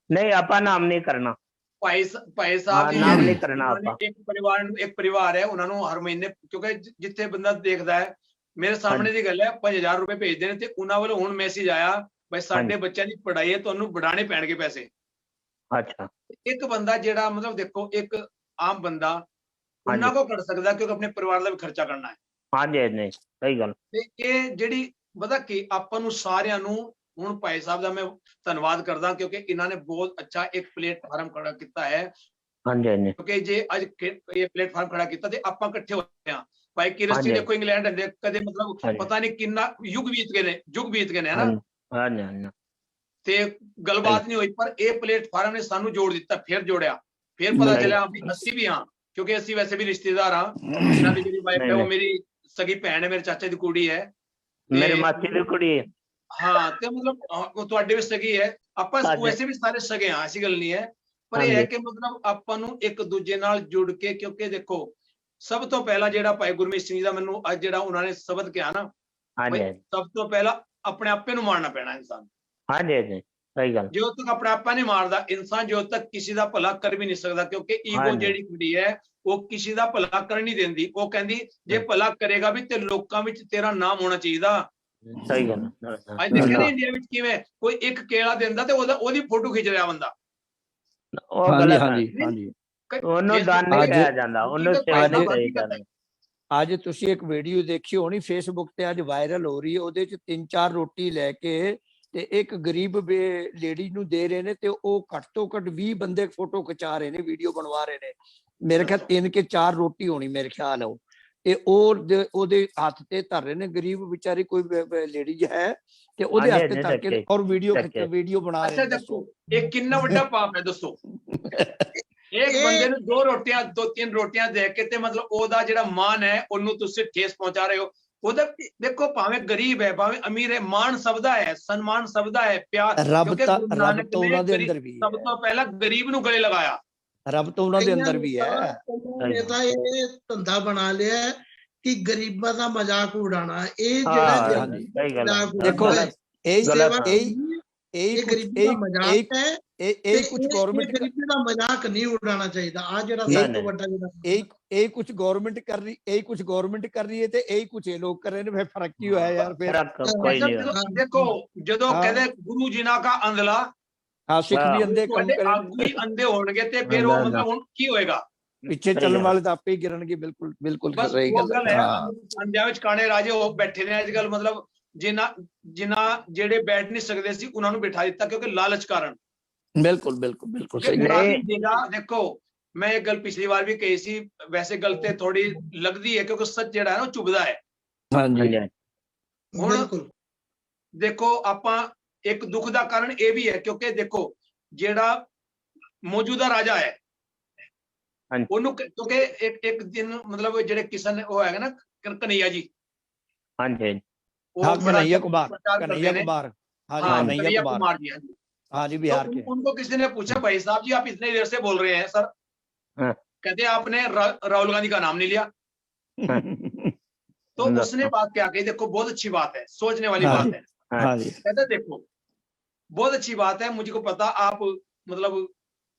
ਨਹੀਂ, ਆਪਾਂ ਨਾਮ ਨਹੀਂ ਕਰਨਾ ਭਾਈ ਸਾਹਿਬ ਜੀ, ਨਾਮ ਨਹੀਂ ਕਰਨਾ ਆਪਾਂ। ਇੱਕ ਪਰਿਵਾਰ ਹੈ, ਉਹਨਾਂ ਨੂੰ ਹਰ ਮਹੀਨੇ, ਕਿਉਂਕਿ ਜਿੱਥੇ ਬੰਦਾ ਦੇਖਦਾ ਹੈ, ਮੇਰੇ ਸਾਹਮਣੇ ਦੀ ਗੱਲ ਹੈ, 5000 ਰੁਪਏ ਭੇਜਦੇ ਨੇ ਤੇ ਉਹਨਾਂ ਵੱਲੋਂ ਹੁਣ ਮੈਸੇਜ ਆਇਆ ਭਾਈ ਸਾਡੇ ਬੱਚਿਆਂ ਦੀ ਪੜ੍ਹਾਈ ਹੈ, ਤੁਹਾਨੂੰ ਵਧਾਣੇ ਪੈਣਗੇ ਪੈਸੇ। ਅੱਛਾ, ਇੱਕ ਬੰਦਾ ਜਿਹੜਾ ਮਤਲਬ ਦੇਖੋ, ਇੱਕ ਆਮ ਬੰਦਾ ਉਹਨਾਂ ਕੋ ਕਰ ਸਕਦਾ ਕਿਉਂਕਿ ਆਪਣੇ ਪਰਿਵਾਰ ਦਾ ਵੀ ਖਰਚਾ ਕਰਨਾ ਹੈ। ਹਾਂਜੀ, ਨਹੀਂ ਸਹੀ ਗੱਲ। ਤੇ ਇਹ ਜਿਹੜੀ ਪਤਾ ਕਿ ਆਪਾਂ ਨੂੰ ਸਾਰਿਆਂ ਨੂੰ, ਹੁਣ ਭਾਈ ਸਾਹਿਬ ਦਾ ਮੈਂ ਧੰਨਵਾਦ ਕਰਦਾ ਕਿਉਂਕਿ ਇਹਨਾਂ ਨੇ ਬਹੁਤ ਅੱਛਾ ਇੱਕ ਪਲੇਟਫਾਰਮ ਖੜਾ ਕੀਤਾ ਹੈ। ਹਾਂਜੀ, ਕਿਉਂਕਿ ਜੇ ਅੱਜ ਇਹ ਪਲੇਟਫਾਰਮ ਖੜਾ ਕੀਤਾ ਤੇ ਆਪਾਂ ਇਕੱਠੇ ਹੋਏ ਹਾਂ। ਭਾਈ ਕਿਰਤ ਸਿੰਘ ਦੇਖੋ ਇੰਗਲੈਂਡ ਦੇ ਕਦੇ ਮਤਲਬ ਪਤਾ ਨਹੀਂ ਕਿੰਨਾ ਯੁੱਗ ਬੀਤ ਗਏ ਨੇ ਹਨਾ। ਹਾਂਜੀ, ਤੇ ਗੱਲਬਾਤ ਨਹੀਂ ਹੋਈ, ਪਰ ਇਹ ਪਲੇਟਫਾਰਮ ਨੇ ਸਾਨੂੰ ਜੋੜ ਦਿੱਤਾ, ਫਿਰ ਜੋੜਿਆ, ਫਿਰ ਪਤਾ ਚੱਲਿਆ ਵੀ ਅਸੀਂ ਵੀ ਹਾਂ, ਕਿਉਂਕਿ ਅਸੀਂ ਵੈਸੇ ਵੀ ਰਿਸ਼ਤੇਦਾਰ ਹਾਂ। ਇਹਨਾਂ ਦੀ ਜਿਹੜੀ ਵਾਈਫ ਹੈ ਉਹ ਮੇਰੀ ਸਗੀ ਭੈਣ ਹੈ, ਮੇਰੇ ਚਾਚੇ ਦੀ ਕੁੜੀ ਹੈ, ਮੇਰੀ ਮਾਸੀ ਦੀ ਕੁੜੀ ਹੈ। ਹਾਂ, ਤੇ ਮਤਲਬ ਉਹ ਤੁਹਾਡੇ ਵੀ ਸਗੀ ਹੈ, ਆਪਾਂ ਵੈਸੇ ਵੀ ਸਾਰੇ ਸਗੇ ਹਾਂ, ਐਸੀ ਗੱਲ ਨਹੀਂ ਹੈ। ਪਰ ਇਹ ਹੈ ਕਿ ਮਤਲਬ ਆਪਾਂ ਨੂੰ ਇੱਕ ਦੂਜੇ ਨਾਲ ਜੁੜ ਕੇ, ਕਿਉਂਕਿ ਦੇਖੋ ਸਭ ਤੋਂ ਪਹਿਲਾਂ ਜਿਹੜਾ ਭਾਈ ਗੁਰਮੀਤ ਸਿੰਘ ਜੀ ਦਾ ਮੈਨੂੰ ਅੱਜ ਜਿਹੜਾ ਉਹਨਾਂ ਨੇ ਸ਼ਬਦ ਕਿਹਾ ਨਾ, ਸਭ ਤੋਂ ਪਹਿਲਾਂ ਆਪਣੇ ਆਪੇ ਨੂੰ ਮਾਰਨਾ ਪੈਣਾ ਇਨਸਾਨ। ਹਾਂਜੀ, ਸਹੀ ਗੱਲ। ਜਦੋਂ ਤੱਕ ਆਪਣੇ ਆਪਾ ਨਹੀਂ ਮਾਰਦਾ ਇਨਸਾਨ, ਜਦੋਂ ਤੱਕ ਕਿਸੇ ਦਾ ਭਲਾ ਕਰ ਵੀ ਨਹੀਂ ਸਕਦਾ, ਕਿਉਂਕਿ ਈਗੋ ਜਿਹੜੀ ਹੁੰਦੀ ਹੈ ਉਹ ਕਿਸੇ ਦਾ ਭਲਾ ਕਰ ਨਹੀਂ ਦਿੰਦੀ। ਉਹ ਕਹਿੰਦੀ ਜੇ ਭਲਾ ਕਰੇਗਾ ਵੀ ਤੇ ਲੋਕਾਂ ਵਿੱਚ ਤੇਰਾ ਨਾਮ ਹੋਣਾ ਚਾਹੀਦਾ। ਸਹੀ ਗੱਲ। ਅੱਜ ਦੇਖਿਆ ਨਾ ਇੰਡੀਆ ਵਿੱਚ ਕਿਵੇਂ ਕੋਈ ਇੱਕ ਕੇਲਾ ਦਿੰਦਾ ਤੇ ਉਹਦੀ ਫੋਟੋ ਖਿੱਚ ਰਿਹਾ ਬੰਦਾ। ਉਹ ਗਲਤ ਹੈ, ਉਹਨੂੰ ਦਾਨ ਨਹੀਂ ਕਿਹਾ ਜਾਂਦਾ, ਉਹਨੂੰ ਸੇਵਾ ਨਹੀਂ ਕਹੀ ਜਾਂਦੀ। ਅੱਜ ਤੁਸੀਂ ਇੱਕ ਵੀਡੀਓ ਦੇਖੀ ਹੋਣੀ ਫੇਸਬੁੱਕ ਤੇ, ਅੱਜ ਵਾਇਰਲ ਹੋ ਰਹੀ ਹੈ। ਉਹਦੇ ਚ 3-4 ਰੋਟੀ ਲੈ ਕੇ ਤੇ ਇੱਕ ਗਰੀਬ ਲੇਡੀ ਨੂੰ ਦੇ ਰਹੇ ਨੇ, ਤੇ ਉਹ ਘੱਟ ਤੋਂ ਘੱਟ 20 ਬੰਦੇ ਫੋਟੋ ਖਿਚਾ ਰਹੇ ਨੇ, ਵੀਡੀਓ ਬਣਵਾ ਰਹੇ ਨੇ। ਮੇਰੇ ਖਿਆਲ 3 ਕੇ 4 ਰੋਟੀ ਹੋਣੀ ਮੇਰੇ ਖਿਆਲ ਉਹ, ਤੇ ਉਹਦੇ ਹੱਥ ਤੇ ਧਰ ਰਹੇ ਨੇ। ਗਰੀਬ ਵਿਚਾਰੀ ਕੋਈ ਲੇਡੀ ਹੈ ਤੇ ਉਹਦੇ ਹੱਥ ਤੇ ਧਰ ਕੇ ਔਰ ਵੀਡੀਓ ਬਣਾ ਰਹੇ ਨੇ। ਦੇਖੋ ਇਹ ਕਿੰਨਾ ਵੱਡਾ ਪਾਪ ਹੈ ਦੱਸੋ। ਇੱਕ ਬੰਦੇ ਨੂੰ 2-3 ਰੋਟੀਆਂ ਦੇ ਕੇ ਤੇ ਮਤਲਬ ਉਹਦਾ ਜਿਹੜਾ ਮਾਨ ਹੈ ਉਹਨੂੰ ਤੁਸੀਂ ਠੇਸ ਪਹੁੰਚਾ ਰਹੇ ਹੋ। ਉਹਦਾ ਦੇਖੋ ਭਾਵੇਂ ਗਰੀਬ ਹੈ ਭਾਵੇਂ ਅਮੀਰ ਹੈ, ਮਾਨ ਸਭ ਦਾ ਹੈ, ਸਨਮਾਨ ਸਭ ਦਾ ਹੈ, ਪਿਆਰ। ਰੱਬ ਤਾਂ ਉਹਨਾਂ ਦੇ ਅੰਦਰ ਵੀ ਸਭ ਤੋਂ ਪਹਿਲਾਂ ਗਰੀਬ ਨੂੰ ਗਲੇ ਲਗਾਇਆ। ਰੱਬ ਤਾਂ ਉਹਨਾਂ ਦੇ ਅੰਦਰ ਵੀ ਹੈ। ਇਹ ਧੰਦਾ ਬਣਾ ਲਿਆ ਕਿ ਗਰੀਬਾਂ ਦਾ ਮਜ਼ਾਕ ਉਡਾਣਾ। ਇਹ ਜਿਹੜਾ ਦੇਖੋ ਇਹ ਗਰੀਬੀ ਦਾ ਮਜ਼ਾਕ ਹੈ, ਇਹ ਕੁਝ ਗਵਰਨਮੈਂਟ ਗਰੀਬੀ ਦਾ ਮਜ਼ਾਕ ਨਹੀਂ ਉਡਾਉਣਾ ਚਾਹੀਦਾ। ਆ ਜਿਹੜਾ ਸਭ ਤੋਂ ਵੱਡਾ ਇਹ ਕੁਝ ਗਵਰਨਮੈਂਟ ਕਰ ਰਹੀ ਹੈ ਤੇ ਇਹ ਕੁਝ ਇਹ ਲੋਕ ਕਰ ਰਹੇ ਨੇ, ਫਿਰ ਫਰਕ ਕੀ ਹੋਇਆ ਯਾਰ। ਫਿਰ ਦੇਖੋ ਜਦੋਂ ਕਹਿੰਦੇ ਗੁਰੂ ਜੀ ਨਾ ਕਾ ਅੰਧਲਾ, ਸਿੱਖ ਵੀ ਅੰਧੇ ਕੰਮ ਕਰੇ, ਆਗੂ ਹੀ ਅੰਧੇ ਹੋਣਗੇ ਤੇ ਫਿਰ ਉਹ ਮਤਲਬ ਹੁਣ ਕੀ ਹੋਏਗਾ। ਪਿੱਛੇ ਚੱਲਣ ਵਾਲੇ ਤਾਂ ਆਪੇ ਹੀ ਗਿਰਨਗੇ। ਬਿਲਕੁਲ ਸਹੀ ਗੱਲ ਹੈ। ਪੰਜਾਬ ਵਿੱਚ ਕਾਣੇ ਰਾਜੇ ਉਹ ਬੈਠੇ ਨੇ ਅੱਜ ਕੱਲ, ਮਤਲਬ ਜਿਨ੍ਹਾਂ ਜਿਹੜੇ ਬੈਠ ਨਹੀਂ ਸਕਦੇ ਸੀ ਉਹਨਾਂ ਨੂੰ ਬਿਠਾ ਦਿੱਤਾ ਕਿਉਂਕਿ ਲਾਲਚ ਕਾਰਨ। ਬਿਲਕੁਲ ਸਹੀ ਗੱਲ। ਦੇਖੋ ਮੈਂ ਇਹ ਗੱਲ ਪਿਛਲੀ ਵਾਰ ਵੀ ਕਹੀ ਸੀ, ਵੈਸੇ ਗੱਲ ਤੇ ਥੋੜੀ ਲੱਗਦੀ ਹੈ ਕਿਉਂਕਿ ਸੱਚ ਜਿਹੜਾ ਹੈ ਨਾ ਉਹ ਚੁਭਦਾ ਹੈ। ਹਾਂਜੀ, ਹੁਣ ਦੇਖੋ ਆਪਾਂ ਇੱਕ ਦੁੱਖ ਦਾ ਕਾਰਨ ਇਹ ਵੀ ਹੈ ਕਿਉਂਕਿ ਦੇਖੋ ਜਿਹੜਾ ਮੌਜੂਦਾ ਰਾਜਾ ਹੈ ਉਹਨੂੰ, ਕਿਉਂਕਿ ਇੱਕ ਦਿਨ ਮਤਲਬ ਜਿਹੜੇ ਕਿਸ਼ਨ ਉਹ ਹੈਗਾ ਨਾ ਕਨਈਆ ਜੀ, ਹਾਂਜੀ कन्हैया कुमार जी, हाँ जी, बिहार के। उनको किसी ने पूछा भाई साहब जी आप इतने देर से बोल रहे हैं सर, कहते आपने राहुल गांधी का नाम नहीं लिया। तो उसने बात क्या कही, देखो बहुत अच्छी बात है, सोचने वाली बात है। कहते देखो बहुत अच्छी बात है, मुझे को पता आप मतलब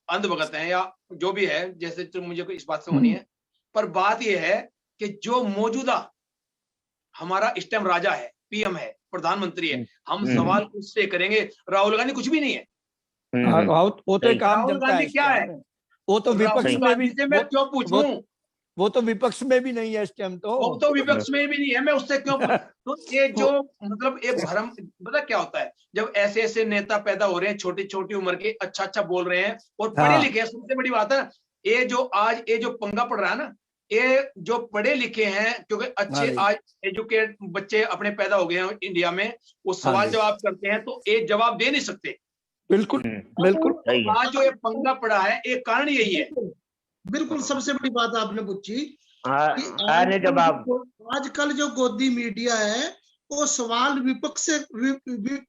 अंधभगत हैं या जो भी है, जैसे तो मुझे इस बात से होनी है, पर बात यह है कि जो मौजूदा हमारा इस टाइम राजा है, पीएम है, प्रधानमंत्री है, हम सवाल उससे करेंगे। राहुल गांधी कुछ भी नहीं है। वो तो काम राहुल गांधी क्या है? वो तो विपक्ष में भी, मैं क्यों पूछूं? वो तो विपक्ष में भी नहीं है इस टाइम वो तो विपक्ष में भी नहीं है, मैं उससे क्यों तो ये जो मतलब ये भ्रम, पता क्या होता है, जब ऐसे ऐसे नेता पैदा हो रहे हैं छोटी छोटी उम्र के, अच्छा अच्छा बोल रहे हैं और पढ़े लिखे हैं, सबसे बड़ी बात है ना, ये जो आज ये जो पंगा पड़ रहा है ना, ये जो पढ़े लिखे हैं, क्योंकि अच्छे आज एजुकेट बच्चे अपने पैदा हो गए हैं इंडिया में, वो सवाल जवाब करते हैं तो ये जवाब दे नहीं सकते। बिल्कुल बिल्कुल। आज जो ये पंगा पड़ा है एक कारण यही है। बिल्कुल, सबसे बड़ी बात आपने पूछी। जवाब आजकल जो गोदी मीडिया है वो सवाल विपक्ष से,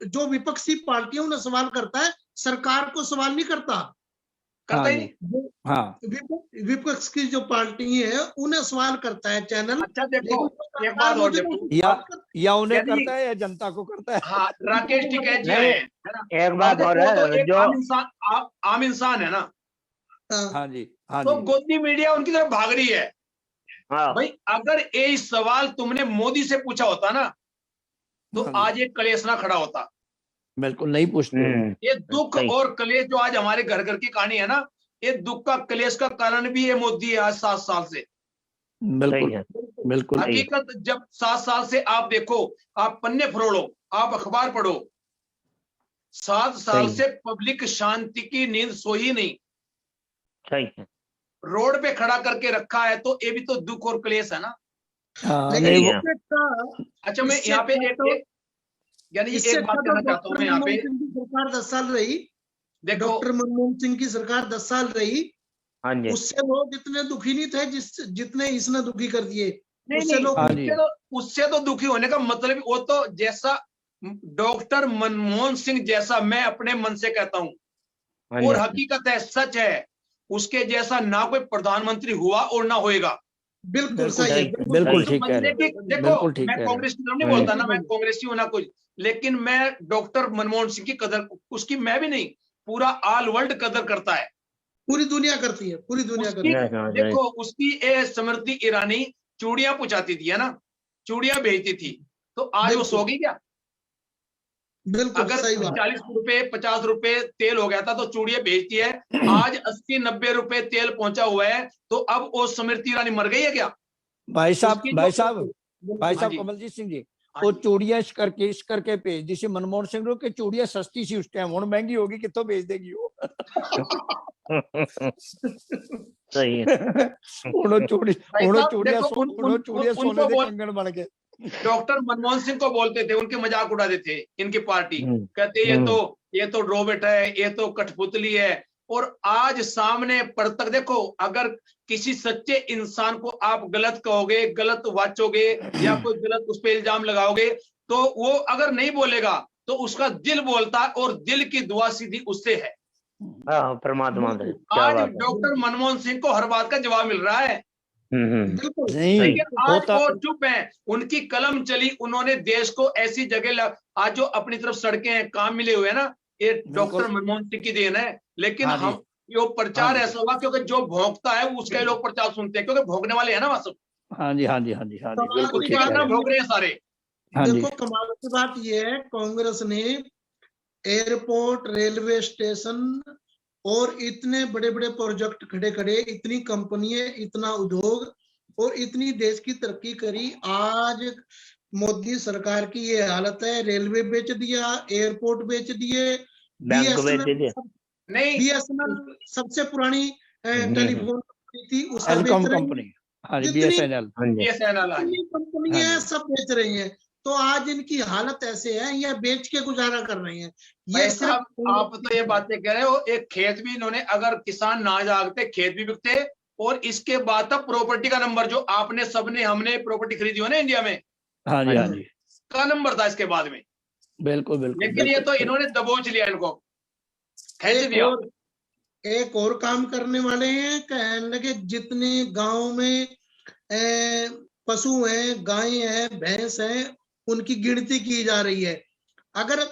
जो विपक्षी पार्टियां उन्हें सवाल करता है, सरकार को सवाल नहीं करता। करता ही विपक्ष की जो पार्टी है उन्हें सवाल करता है चैनल। अच्छा देखो एक बात और देखो, या उन्हें करता है या जनता को करता है। हाँ, राकेश टिकैत जी है, एक बात और है, जो आम इंसान है ना, हाँ जी तो गोदी मीडिया उनकी तरफ भाग रही है। भाई अगर ये सवाल तुमने मोदी से पूछा होता ना, तो आज एक कलेश ना खड़ा होता। बिल्कुल नहीं पूछते। ये दुख और कलेश जो आज हमारे घर घर की कहानी है ना, ये दुख का कलेश का कारण भी ये मोदी है आज 7 साल से। बिल्कुल बिल्कुल। हकीकत जब 7 साल से आप देखो, आप पन्ने फरोड़ो, आप अखबार पढ़ो, 7 साल से पब्लिक शांति की नींद सोई नहीं, रोड पे खड़ा करके रखा है, तो ये भी तो दुख और क्लेश है ना। अच्छा मैं यहाँ पे यानी एक बात कहना चाहता हूँ मैं यहाँ पे, सरकार 10 साल रही, देखो डॉक्टर मनमोहन सिंह की सरकार 10 साल रही, हाँ उससे लोग इतने दुखी नहीं थे जितने इसने दुखी कर दिए। उससे तो दुखी होने का मतलब, वो तो जैसा डॉक्टर मनमोहन सिंह जैसा मैं अपने मन से कहता हूँ और हकीकत है, सच है, उसके जैसा ना कोई प्रधानमंत्री हुआ और ना होएगा। बिल्कुल सही, बिल्कुल ठीक है। देखो मैं कांग्रेस की तरफ नहीं बोलता ना, मैं कांग्रेसी हूं ना कुछ, लेकिन मैं डॉक्टर मनमोहन सिंह की कदर, उसकी मैं भी नहीं, पूरा ऑल वर्ल्ड कदर करता है, पूरी दुनिया करती है, पूरी दुनिया करती है। देखो उसकी स्मृति ईरानी चूड़ियां पुछाती थी, है ना, चूड़ियां भेजती थी, तो आज वो सो गई क्या? बिल्कुल अगर सही बात। 40 रुपए 50 रुपए तेल हो गया था तो चूड़ियां भेजती है, आज 80-90 रुपए तेल पहुंचा हुआ है, तो अब वो स्मृति ईरानी मर गई है क्या? भाई साहब कमलजीत सिंह जी, वो चूड़ियां इस करके भेज दी सी मनमोहन सिंह के, चूड़ियां सस्ती सी उस टाइम, हुण महंगी होगी, कितों भेज देगी वो। सही है। चूड़ियां सोने के कंगन बन गए। डॉक्टर मनमोहन सिंह को बोलते थे, उनके मजाक उड़ाते थे इनकी पार्टी, कहते ये तो रोबोट है, ये तो कठपुतली है। और आज सामने पर तक देखो, अगर किसी सच्चे इंसान को आप गलत कहोगे, गलत वाचोगे या कोई गलत उस पर इल्जाम लगाओगे, तो वो अगर नहीं बोलेगा तो उसका दिल बोलता है, और दिल की दुआ सीधी उससे है। परमात्मा। आज डॉक्टर मनमोहन सिंह को हर बात का जवाब मिल रहा है। नहीं, आज वो चुप है, उनकी कलम चली, उन्होंने देश को ऐसी जगह आज जो अपनी तरफ सड़कें हैं, काम मिले हुए हैं ना, ये डॉक्टर मनमोहन सिंह की देन है। लेकिन हम यो प्रचार ऐसा हुआ क्योंकि जो भोंकता है उसका लोग प्रचार सुनते हैं, क्योंकि भोंकने वाले है ना वहां सब। हाँ जी बिल्कुल ठीक है, भोंक रहे हैं सारे। देखो कमाल की बात ये है, कांग्रेस ने एयरपोर्ट, रेलवे स्टेशन और इतने बड़े बड़े प्रोजेक्ट खड़े करे, इतनी कंपनियां, इतना उद्योग और इतनी देश की तरक्की करी। आज मोदी सरकार की ये हालत है, रेलवे बेच दिया, एयरपोर्ट बेच दिए, BSNL सबसे पुरानी टेलीफोन थी, उसका कंपनी कंपनियां सब बेच रही हैं। तो आज इनकी हालत ऐसे है, ये बेच के गुजारा कर रही हैं। ये सिर्फ आप तो ये बातें कह रहे हो, एक खेत भी इन्होंने, अगर किसान ना जागते खेत भी बिकते, और इसके बाद तब प्रॉपर्टी का नंबर जो आपने सबने हमने प्रॉपर्टी खरीदी हो ना इंडिया में, हाँ जी का नंबर था इसके बाद में। बिल्कुल। लेकिन ये तो इन्होंने दबोच लिया, इनको खेच दिया। एक और काम करने वाले हैं, कहने लगे जितने गांव में पशु हैं, गाय हैं, भैंस हैं, उनकी गिनती की जा रही है। अगर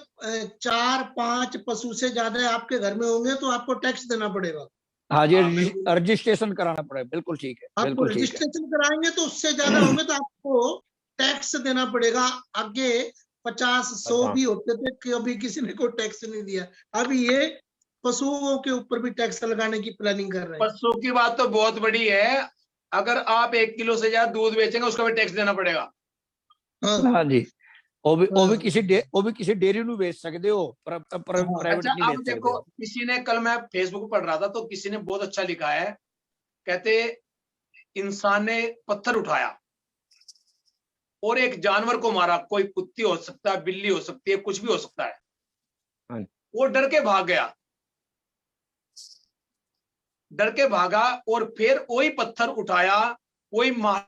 4-5 पशु से ज्यादा आपके घर में होंगे तो आपको टैक्स देना पड़ेगा। हाँ जी, रजिस्ट्रेशन कराना पड़ेगा। बिल्कुल ठीक है, आपको रजिस्ट्रेशन कराएंगे तो उससे ज्यादा होंगे तो आपको टैक्स देना पड़ेगा। आगे 50-100 भी होते थे, कभी किसी ने कोई टैक्स नहीं दिया। अभी ये पशुओं के ऊपर भी टैक्स लगाने की प्लानिंग कर रहे हैं। पशु की बात तो बहुत बड़ी है। अगर आप 1 किलो से ज्यादा दूध बेचेंगे उसका भी टैक्स देना पड़ेगा। हाँ जी, वो भी किसी डेयरी ਨੂੰ ਵੇਚ ਸਕਦੇ हो, प्राइवेट अच्छा, नहीं अब बेच सकते देखो हो। किसी ने, कल मैं फेसबुक पढ़ रहा था तो किसी ने बहुत अच्छा लिखा है, कहते इंसान ने पत्थर उठाया और एक जानवर को मारा, कोई कुत्ती हो सकता है, बिल्ली हो सकती है, कुछ भी हो सकता है, वो डर के भाग गया, डर के भागा और फिर वही पत्थर उठाया, वही मार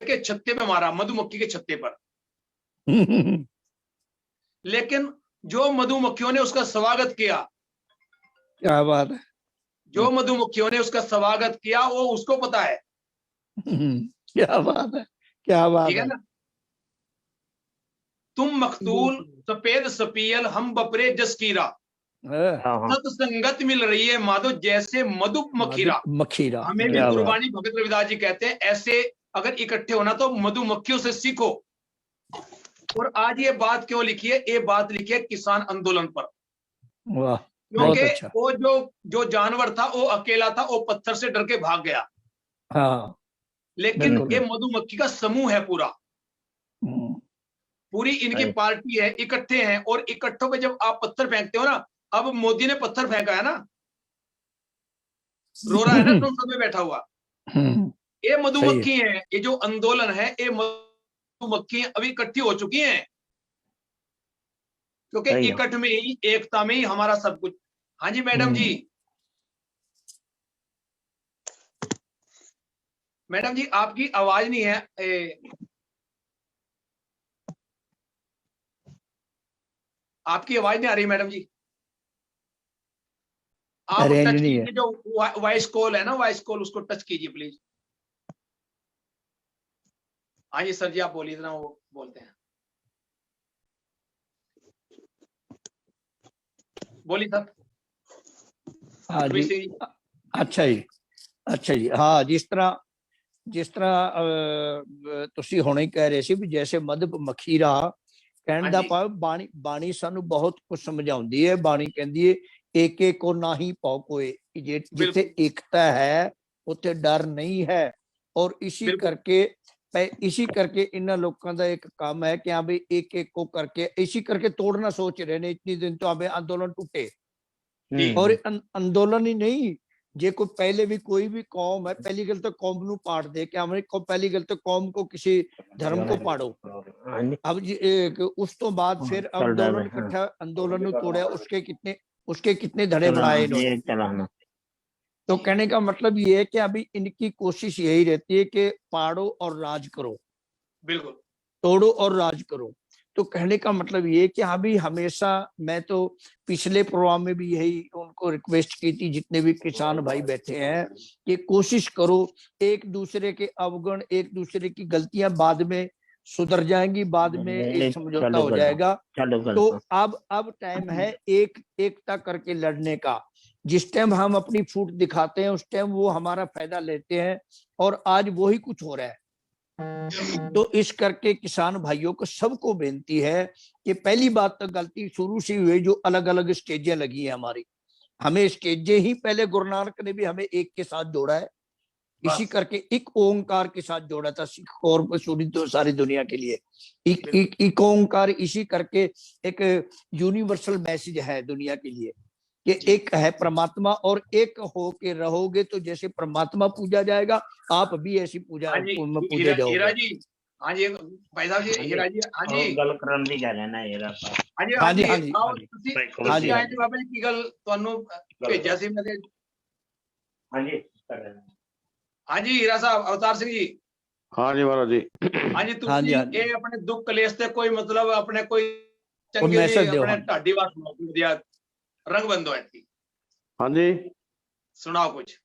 के छत्ते पे मारा, मधुमक्खी के छत्ते पर। लेकिन जो मधुमक्खियों ने उसका स्वागत किया, क्या बात है, जो मधुमक्खियों ने उसका स्वागत किया वो उसको पता है। क्या बात है, क्या बात ठीक है ना। तुम मखतूल सफेद सपियल हम बपरे जसकीरा, सत्संगत मिल रही है माधो जैसे मधु मखीरा। मखीरा, हमें भी कुर्बानी भगत रविदास जी कहते हैं, ऐसे अगर इकट्ठे होना तो मधुमक्खियों से सीखो। और आज ये बात क्यों लिखी है, ये बात लिखी है किसान आंदोलन पर। वाह, क्योंकि अच्छा। वो जो जानवर था वो अकेला था, वो पत्थर से डर के भाग गया। हाँ, लेकिन ये मधुमक्खी का समूह है पूरा, पूरी इनकी पार्टी है, इकट्ठे हैं, और इकट्ठों पे जब आप पत्थर फेंकते हो ना, अब मोदी ने पत्थर फेंका है ना, रो रहा है ना संसद में बैठा हुआ, ये मधुमक्खी है, ये जो आंदोलन है ये मधुमक्खी अभी इकट्ठी हो चुकी हैं, क्योंकि इकट्ठ में ही, एकता में ही हमारा सब कुछ। हाँ जी मैडम जी, मैडम जी आपकी आवाज नहीं है, आपकी आवाज नहीं आ रही मैडम जी। आप टच कीजिए, जो वॉइस कॉल है ना, वॉइस कॉल, उसको टच कीजिए प्लीज। हाँ जी सर जी, आप बोलिए ना, वो बोलते हैं, बोलिए सर। हाँ जी, अच्छा जी, अच्छा जी। हाँ, जिस तरह तुसी हुणे कह रहे सी भी जैसे मधुमक्खीरा कहण दा भाव, बाणी सानू बहुत कुछ समझाउंदी है। बाणी कहंदी है एक एक को ना ही पाओ कोई, जिथे एकता है उत्थे डर नहीं है। और इसी करके इन्हां लोगों का एक काम है कि हाँ भाई एक एक को करके, इसी करके तोड़ना सोच रहे ने इतनी दिन तो हमें आंदोलन टूटे। और आंदोलन ही नहीं, जे कोई पहले भी कोई भी कौम है, पहली गल तो कौम नू पाड़ दे, कि हमें पहली गल तो कौम को किसी धर्म को पाड़ो। अब उस तो बाद फिर आंदोलन इकट्ठा, आंदोलन तोड़ा, उसके कितने धड़े बनाए इन्होंने। तो कहने का मतलब ये है कि अभी इनकी कोशिश यही रहती है कि पाड़ो और राज करो, बिल्कुल, तोड़ो और राज करो। तो कहने का मतलब ये कि हाँ भी हमेशा, मैं तो पिछले प्रोग्राम में भी यही उनको रिक्वेस्ट की थी, जितने भी किसान भाई बैठे हैं, कि कोशिश करो एक दूसरे के अवगुण, एक दूसरे की गलतियां बाद में सुधर जाएंगी, बाद में एक समझौता हो जाएगा। तो अब टाइम है एकता करके लड़ने का। जिस टाइम हम अपनी फूट दिखाते हैं उस टाइम वो हमारा फायदा लेते हैं, और आज वही कुछ हो रहा है। तो इस करके किसान भाइयों को सबको बेनती है कि पहली बात तो गलती शुरू से हुई, जो अलग अलग स्टेजें लगी है हमारी, हमें स्टेजें ही पहले गुरु नानक ने भी हमें एक के साथ जोड़ा है, इसी करके एक ओंकार के साथ जोड़ा था सिख और सारी दुनिया के लिए। एक ओंकार, इसी करके एक यूनिवर्सल मैसेज है दुनिया के लिए कि एक है परमात्मा, और एक हो के रहोगे तो जैसे परमात्मा पूजा जाएगा, आप भी ऐसी पूजा पूजे जाओगे। हीरा जी, हाँ जी भाई साहब जी, हीरा जी, हाँ जी, गल करन दी कह लेना हीरा साहब। हाँ जी, हाँ जी, हाँ जी, हाँ जी बाबा जी की गल ਤੁਹਾਨੂੰ ਭੇਜਿਆ ਸੀ मैं। हाँ जी, हाँ जी हीरा साहब, अवतार सिंह जी। हाँ जी महाराज जी। हाँ जी, तुम ये अपने दुख कलेश ते कोई मतलब अपने कोई चंगे जी अपने ढाडी बात सुनाओ दिया, रंग बंद हो थी। हाँ जी, सुनाओ कुछ।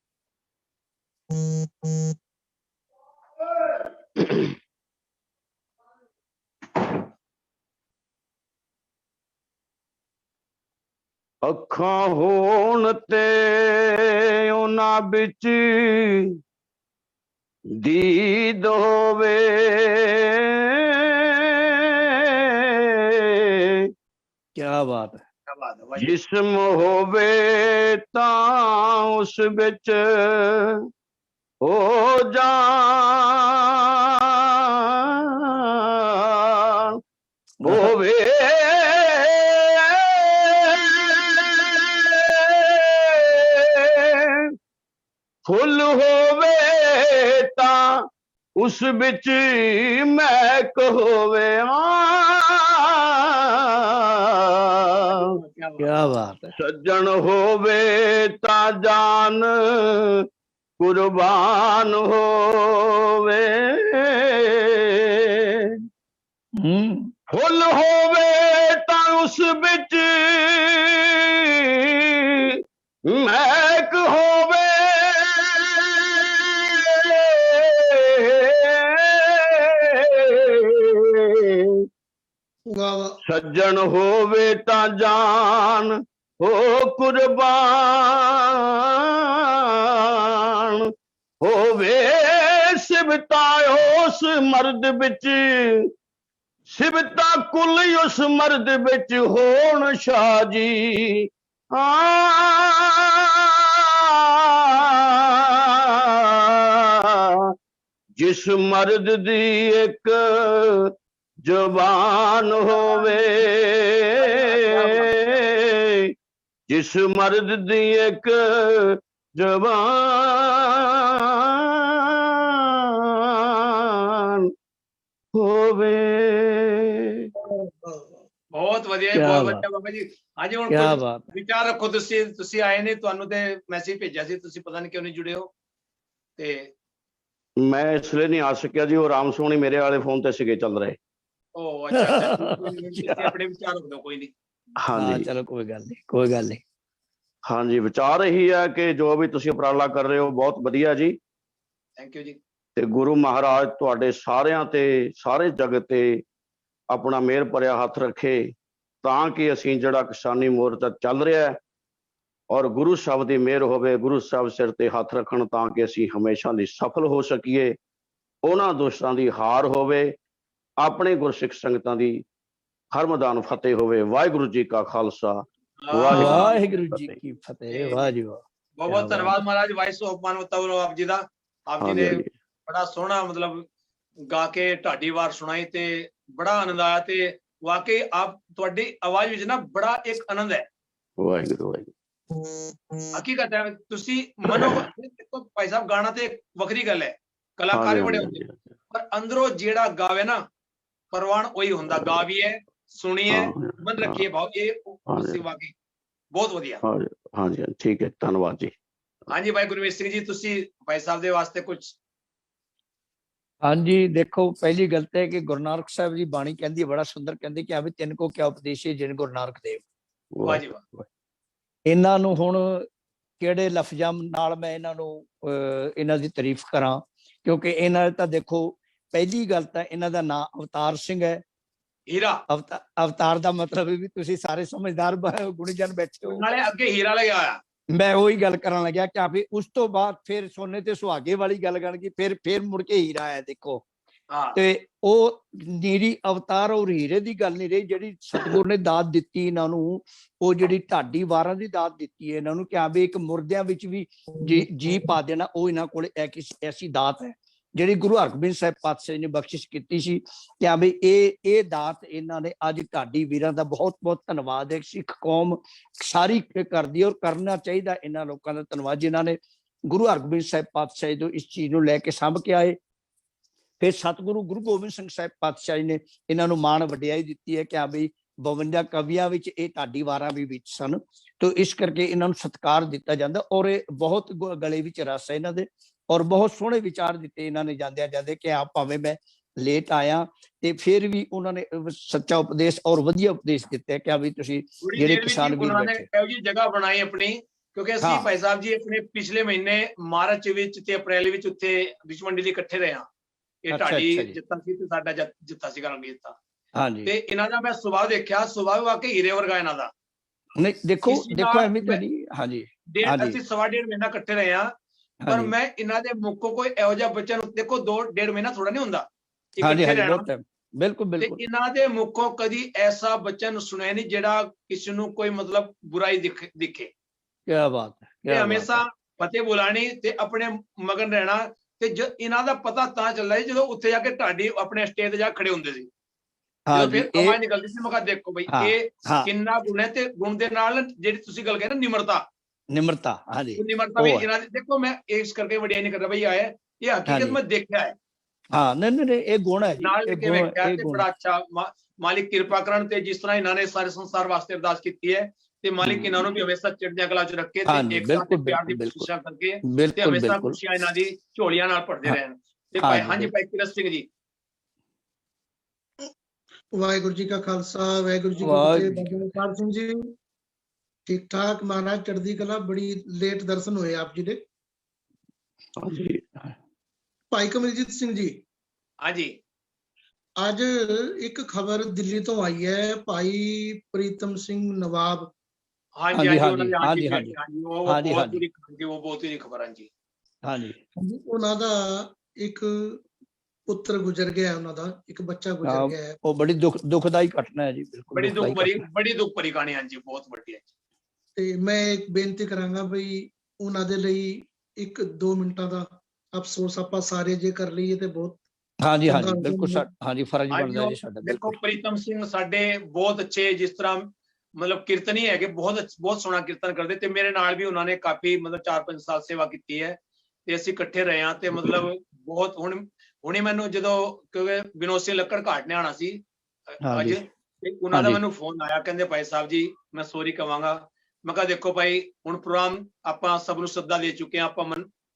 अखां होण ते उन्हां बिच दीद होवे, क्या बात है, क्या बात है। जिस्म होवे तां उस बिच हो जान होवे फुल होवे ता उस बिच महक होवे। क्या बात है। सज्जन होवे ता जान कुर्बान होवे। फुल होवे ता उस बिच महक होवे। सज्जन होवे ता जान हो कुर्बान होवे। सिबता उस मर्द बिच सिबता कुल उस मर्द बिच होण शाह जी। जिस मर्द दी एक जुबान होवे। जिस मर्द दी एक जुबान होवे। बहुत ਵਧੀਆ ਜੀ, ਬਹੁਤ ਵਧੀਆ ਬਾਬਾ ਜੀ। ਹਾਂਜੀ ਹੁਣ ਕੁਝ ਵਿਚਾਰ ਰੱਖੋ। ਤੁਸੀਂ ਆਏ ਨੇ, ਤੁਹਾਨੂੰ ਤੇ ਮੈਸੇਜ ਭੇਜਿਆ ਸੀ, ਤੁਸੀਂ ਪਤਾ ਨਹੀਂ ਕਿਉਂ ਨਹੀਂ ਜੁੜੇ ਹੋ। ਤੇ मैं इसलिए नहीं आ सकिया जी, वो राम सोनी मेरे वाले फोन ते सिगे चल रहे। ओ अच्छा अपने विचार रख दो, कोई नहीं। हाँ जी चलो कोई गल नहीं, कोई गल नहीं। हाँ जी, विचार यही है कि जो भी तुसी उपराला कर रहे हो बहुत वधिया जी। थैंक यू जी। ते गुरु महाराज तुहाडे सारियां ते सारे जगत ते अपना मेहर भरिया हथ रखे तां कि असीं जिहड़ा किसानी मोर्चा चल रहा है और गुरु साहब की मेहर होवे, गुरु साहब सिर ते हथ रखण तां कि असीं हमेशा ਲਈ सफल हो सकीए। उन्हां दुष्टां दी हार होवे, अपने गुरसिख संगतां दी हर मैदान फतेह होवे। वाहिगुरू जी का खालसा, वाहिगुरू जी की फतेह। वाह जी वाह, बहुत बहुत धन्यवाद महाराज। वॉइस ऑफ मानवता वालों आप जी दा, आप जी ने बड़ा सोहना मतलब गा के ढाडी वार सुनाई ते बड़ा आनंद आया। ते वाकई आप तुहाडी आवाज विच ना बड़ा एक आनंद है। वाहिगुरू वाहिगुरू हकीकत है। तुसी मनो देखो भाई साहब, गाना ते वखरी गल है, कलाकार बड़े होंदे, पर अंदरों जेड़ा गावे ना परवान वही हुंदा। गावीए, सुनिए, मन रखिए भाव, ये उसी वाकई बहुत वधिया। हाँ जी ठीक है, धन्यवाद जी। हाँ जी भाई गुरमीत सिंह जी, तुसी भाई साहब दे वास्ते कुछ। हाँ जी देखो, पहली गल है कि गुरु नानक साहब जी बाणी कहती है, बड़ा सुंदर कहती कि अभी तिन को क्या उपदेश है जिन गुरु नानक देव। वाह जी वाह। ਇਹਨਾਂ ਨੂੰ ਹੁਣ ਕਿਹੜੇ ਲਫ਼ਜ਼ਾਂ ਨਾਲ ਮੈਂ ਇਹਨਾਂ ਨੂੰ ਇਹਨਾਂ ਦੀ ਤਾਰੀਫ ਕਰਾਂ, ਕਿਉਂਕਿ ਇਹਨਾਂ ਤਾਂ ਦੇਖੋ ਪਹਿਲੀ ਗੱਲ ਤਾਂ ਇਹਨਾਂ ਦਾ ਨਾਂ ਅਵਤਾਰ ਸਿੰਘ ਹੈ। ਹੀਰਾ ਅਵਤਾਰ ਦਾ ਮਤਲਬ ਵੀ ਤੁਸੀਂ ਸਾਰੇ ਸਮਝਦਾਰ ਗੁਣੀਜਨ ਬੈਠੇ ਹੋ, ਨਾਲੇ ਅੱਗੇ ਹੀਰਾ ਲਿਆ ਆਇਆ। ਮੈਂ ਉਹੀ ਗੱਲ ਕਰਨ ਲੱਗਿਆ ਕਿ ਆਪੇ ਉਸ ਤੋਂ ਬਾਅਦ ਫਿਰ ਸੋਨੇ ਤੇ ਸੁਹਾਗੇ ਵਾਲੀ ਗੱਲ ਕਰਨਗੀ, ਫਿਰ ਮੁੜ ਕੇ ਹੀਰਾ ਆਇਆ। ਦੇਖੋ ਤੇ ਉਹ ਨੀਰੀ ਅਵਤਾਰ ਔਰ ਹੀਰੇ ਦੀ ਗੱਲ ਨਹੀਂ ਰਹੀ, ਜਿਹੜੀ ਸਤਿਗੁਰ ਨੇ ਦਾਤ ਦਿੱਤੀ ਇਹਨਾਂ ਨੂੰ, ਉਹ ਜਿਹੜੀ ਢਾਡੀ ਵਾਰਾਂ ਦੀ ਦਾਤ ਦਿੱਤੀ ਹੈ ਇਹਨਾਂ ਨੂੰ, ਕਿ ਵੀ ਇੱਕ ਮੁਰਦਿਆਂ ਵਿੱਚ ਵੀ ਜੀ ਪਾ ਦੇਣਾ, ਉਹ ਇਹਨਾਂ ਕੋਲ ਐਸੀ ਦਾਤ ਹੈ ਜਿਹੜੀ ਗੁਰੂ ਹਰਗੋਬਿੰਦ ਸਾਹਿਬ ਪਾਤਸ਼ਾਹ ਜੀ ਨੇ ਬਖਸ਼ਿਸ਼ ਕੀਤੀ ਸੀ। ਕਿ ਵੀ ਇਹ ਦਾਤ ਇਹਨਾਂ ਨੇ ਅੱਜ ਢਾਡੀ ਵੀਰਾਂ ਦਾ ਬਹੁਤ ਬਹੁਤ ਧੰਨਵਾਦ ਹੈ। ਸਿੱਖ ਕੌਮ ਸਾਰੀ ਕਰਦੀ ਔਰ ਕਰਨਾ ਚਾਹੀਦਾ ਇਹਨਾਂ ਲੋਕਾਂ ਦਾ ਧੰਨਵਾਦ ਜਿਨ੍ਹਾਂ ਨੇ ਗੁਰੂ ਹਰਗੋਬਿੰਦ ਸਾਹਿਬ ਪਾਤਸ਼ਾਹ ਜੀ ਤੋਂ ਇਸ ਚੀਜ਼ ਨੂੰ ਲੈ ਕੇ ਸਾਂਭ ਕੇ ਆਏ। ਫਿਰ ਸਤਿਗੁਰੂ ਗੁਰੂ ਗੋਬਿੰਦ ਸਿੰਘ ਸਾਹਿਬ ਪਾਤਸ਼ਾਹ ਜੀ ਨੇ ਇਹਨਾਂ ਨੂੰ ਮਾਣ ਵਡਿਆਈ ਦਿੱਤੀ ਹੈ ਕਿ ਵੀ 52 ਕਵੀਆਂ ਵਿੱਚ ਇਹ ਢਾਡੀ ਵਾਰਾਂ ਵੀ ਵਿੱਚ ਸਨ। ਤੋ ਇਸ ਕਰਕੇ ਇਹਨਾਂ ਨੂੰ ਸਤਿਕਾਰ ਦਿੱਤਾ ਜਾਂਦਾ ਔਰ ਇਹ ਬਹੁਤ ਗਲੇ ਵਿੱਚ ਰਸ ਹੈ ਇਹਨਾਂ ਦੇ ਔਰ ਬਹੁਤ ਸੋਹਣੇ ਵਿਚਾਰ ਦਿੱਤੇ ਇਹਨਾਂ ਨੇ ਜਾਂਦਿਆਂ ਜਾਂਦੇ ਕਿ ਆਪ ਭਾਵੇਂ ਮੈਂ ਲੇਟ ਆਇਆ ਤੇ ਫਿਰ ਵੀ ਉਹਨਾਂ ਨੇ ਸੱਚਾ ਉਪਦੇਸ਼ ਔਰ ਵਧੀਆ ਉਪਦੇਸ਼ ਦਿੱਤੇ ਕਿ ਵੀ ਤੁਸੀਂ ਜਿਹੜੇ ਕਿਸਾਨ ਵੀਰ ਬੈਠੇ ਇਹੋ ਜਿਹੀ ਜਗ੍ਹਾ ਬਣਾਈ ਆਪਣੀ। ਕਿਉਂਕਿ ਅਸੀਂ ਭਾਈ ਸਾਹਿਬ ਜੀ ਆਪਣੇ ਪਿਛਲੇ ਮਹੀਨੇ ਮਾਰਚ ਵਿੱਚ ਤੇ ਅਪ੍ਰੈਲ ਵਿੱਚ ਉੱਥੇ ਵਿਸ਼ਵੰਡੀ ਲਈ ਇਕੱਠੇ ਰਹੇ ਹਾਂ। ਇਹ ਢਾਡੀ ਜਿੱਤਾ ਸੀ ਤੇ ਸਾਡਾ ਜਿੱਤਾ ਸੀ ਰਣਜੀਤ ਦਾ। ਹਾਂਜੀ ਤੇ ਇਹਨਾਂ ਦਾ ਮੈਂ ਸੁਭਾਅ ਦੇਖਿਆ, ਸੁਭਾਅ ਵਾਕਈ ਹੀਰੇ ਵਰਗਾ ਇਹਨਾਂ ਦਾ। ਨਹੀਂ ਦੇਖੋ ਐਵੇਂ ਤਾਂ ਨਹੀਂ। ਹਾਂਜੀ ਅਸੀਂ 1.5 ਮਹੀਨਾ ਇਕੱਠੇ ਰਹੇ ਹਾਂ, ਪਰ ਮੈਂ ਇਹਨਾਂ ਦੇ ਮੁੱਖੋਂ ਕੋਈ ਇਹੋ ਜਿਹਾ ਬੱਚਾ ਨੂੰ ਦੇਖੋ 2.5 ਮਹੀਨਾ ਥੋੜਾ ਨਹੀਂ ਹੁੰਦਾ ਬਿਲਕੁਲ। ਇਹਨਾਂ ਦੇ ਮੁੱਖੋਂ ਕਦੀ ਐਸਾ ਬੱਚਾ ਨੂੰ ਸੁਣਿਆ ਨਹੀਂ ਜਿਹੜਾ ਕਿਸੇ ਨੂੰ ਕੋਈ ਮਤਲਬ ਬੁਰਾਈ ਦਿਖੇ। ਕਿਆ ਬਾਤ ਹੈ। ਹਮੇਸ਼ਾ ਫਤਿਹ ਬੁਲਾਣੀ ਤੇ ਆਪਣੇ ਮਗਨ ਰਹਿਣਾ। ਤੇ ਇਹਨਾਂ ਦਾ ਪਤਾ ਤਾਂ ਚੱਲਦਾ ਜਦੋਂ ਉੱਥੇ ਜਾ ਕੇ ਢਾਡੀ ਆਪਣੇ ਸਟੇਜ ਤੇ ਜਾ ਖੜੇ ਹੁੰਦੇ ਸੀ, ਜਦੋਂ ਫਿਰ ਆਵਾਜ਼ ਨਿਕਲਦੀ ਸੀ। ਮੈਂ ਕਿਹਾ ਦੇਖੋ ਬਈ ਇਹ ਕਿੰਨਾ ਗੁਣ ਹੈ। ਤੇ ਗੁਣ ਦੇ ਨਾਲ ਜਿਹੜੀ ਤੁਸੀਂ ਗੱਲ ਕਹੇ ਨਾ ਨਿਮਰਤਾ, ਹਾਂਜੀ ਨਿਮਰਤਾ ਵੀ ਇਹਨਾਂ ਦੀ ਦੇਖੋ। ਮੈਂ ਇਸ ਕਰਕੇ ਵਡਿਆਈ ਨਹੀਂ ਕਰਦਾ ਬਈ ਆਇਆ, ਇਹ ਹਕੀਕਤ ਮੈਂ ਦੇਖਿਆ ਹੈ। ਹਾਂ ਨਹੀਂ ਇਹ ਗੁਣ ਹੈ ਨਾਲ ਵੇਖਿਆ ਤੇ ਬੜਾ ਅੱਛਾ। ਮਾਲਿਕ ਕਿਰਪਾ ਕਰਨ ਤੇ ਜਿਸ ਤਰ੍ਹਾਂ ਇਹਨਾਂ ਨੇ ਸਾਰੇ ਸੰਸਾਰ ਵਾਸਤੇ ਅਰਦਾਸ ਕੀਤੀ ਹੈ ਤੇ ਮਾਲਿਕ ਇਹਨਾਂ ਨੂੰ ਵੀ ਹਮੇਸ਼ਾ ਚੜ੍ਹਦੀਆਂ ਕਲਾ ਚ ਰੱਖੇ ਤੇ ਇੱਕ ਸਾਥ ਪਿਆਰ ਦੀ ਬਖਸ਼ਿਸ਼ਾਂ ਕਰਕੇ ਤੇ ਹਮੇਸ਼ਾ ਖੁਸ਼ੀਆਂ ਇਹਨਾਂ ਦੀ ਝੋਲੀਆਂ ਨਾਲ ਭਰਦੇ ਰਹਿਣ। ਤੇ ਭਾਈ ਹਾਂਜੀ ਭਾਈ ਕਿਰਤ ਸਿੰਘ ਜੀ। ਵਾਹਿਗੁਰੂ ਜੀ ਕਾ ਖਾਲਸਾ ਵਾਹਿਗੁਰੂ ਜੀ ਕੀ ਫਤਿਹ। ਬਾਬਾ ਅਵਤਾਰ ਸਿੰਘ ਜੀ ਠੀਕ ਠਾਕ ਮਹਾਰਾਜ ਚੜ੍ਹਦੀ ਕਲਾ। ਬੜੀ ਲੇਟ ਦਰਸ਼ਨ ਹੋਏ ਆਪ ਜੀ ਦੇ। ਭਾਈ ਕਮਲਜੀਤ ਸਿੰਘ ਜੀ ਹਾਂਜੀ ਅੱਜ ਇੱਕ ਖਬਰ ਦਿੱਲੀ ਤੋਂ ਆਈ ਹੈ, ਭਾਈ ਪ੍ਰੀਤਮ ਸਿੰਘ ਨਵਾਬ। ਹਾਂਜੀ ਉਹ ਬਹੁਤ ਹੀ ਖਬਰ। ਹਾਂਜੀ ਉਹਨਾਂ ਦਾ ਇੱਕ ਪੁੱਤਰ ਗੁਜ਼ਰ ਗਿਆ, ਉਹਨਾਂ ਦਾ ਇੱਕ ਬੱਚਾ ਗੁਜ਼ਰ ਗਿਆ ਹੈ। ਉਹ ਬੜੀ ਦੁਖਦਾਈ ਘਟਨਾ ਹੈ ਜੀ। ਬਿਲਕੁਲ ਬੜੀ ਦੁੱਖ ਭਰੀ ਕਹਾਣੀ। ਹਾਂਜੀ ਬਹੁਤ ਵੱਡੀ ਹੈ। ਤੇ ਮੈਂ ਇੱਕ ਬੇਨਤੀ ਕਰਾਂਗਾ ਬਈ ਉਹਨਾਂ ਦੇ ਲਈ 1-2 ਮਿੰਟਾਂ ਦਾ ਅਫਸੋਸ ਆਪਾਂ ਸਾਰੇ ਜੇ ਕਰ ਲਈਏ ਤੇ ਬਹੁਤ। ਹਾਂਜੀ ਬਿਲਕੁਲ ਹਾਂਜੀ ਫਰਜ਼ ਬਣਦਾ ਜੀ ਸਾਡਾ। ਦੇਖੋ ਪ੍ਰੀਤਮ ਸਿੰਘ ਸਾਡੇ ਬਹੁਤ ਅੱਛੇ, ਜਿਸ ਤਰ੍ਹਾਂ ਮਤਲਬ ਕੀਰਤਨੀ ਹੈਗੇ, ਬਹੁਤ ਸੋਹਣਾ ਕੀਰਤਨ ਕਰਦੇ। ਤੇ ਮੇਰੇ ਨਾਲ ਵੀ ਉਹਨਾਂ ਨੇ ਕਾਫੀ ਮਤਲਬ 4-5 ਸਾਲ ਸੇਵਾ ਕੀਤੀ ਹੈ ਤੇ ਅਸੀਂ ਇਕੱਠੇ ਰਹੇ ਹਾਂ। ਤੇ ਮਤਲਬ ਬਹੁਤ ਹੁਣੇ ਮੈਨੂੰ ਜਦੋਂ ਕਿਉਂਕਿ ਵਿਨੋਦ ਸਿੰਘ ਲੱਕੜ ਘਾਟ ਨੇ ਆਉਣਾ ਸੀ ਅੱਜ, ਤੇ ਉਹਨਾਂ ਦਾ ਮੈਨੂੰ ਫੋਨ ਆਇਆ, ਕਹਿੰਦੇ ਭਾਈ ਸਾਹਿਬ ਜੀ ਮੈਂ ਸੋਰੀ ਕਵਾਂਗਾ। ਮੈਂ ਕਿਹਾ ਦੇਖੋ ਭਾਈ ਹੁਣ ਪ੍ਰੋਗਰਾਮ ਆਪਾਂ ਸਭ ਨੂੰ ਸੱਦਾ ਦੇ ਚੁੱਕੇ ਹਾਂ, ਆਪਾਂ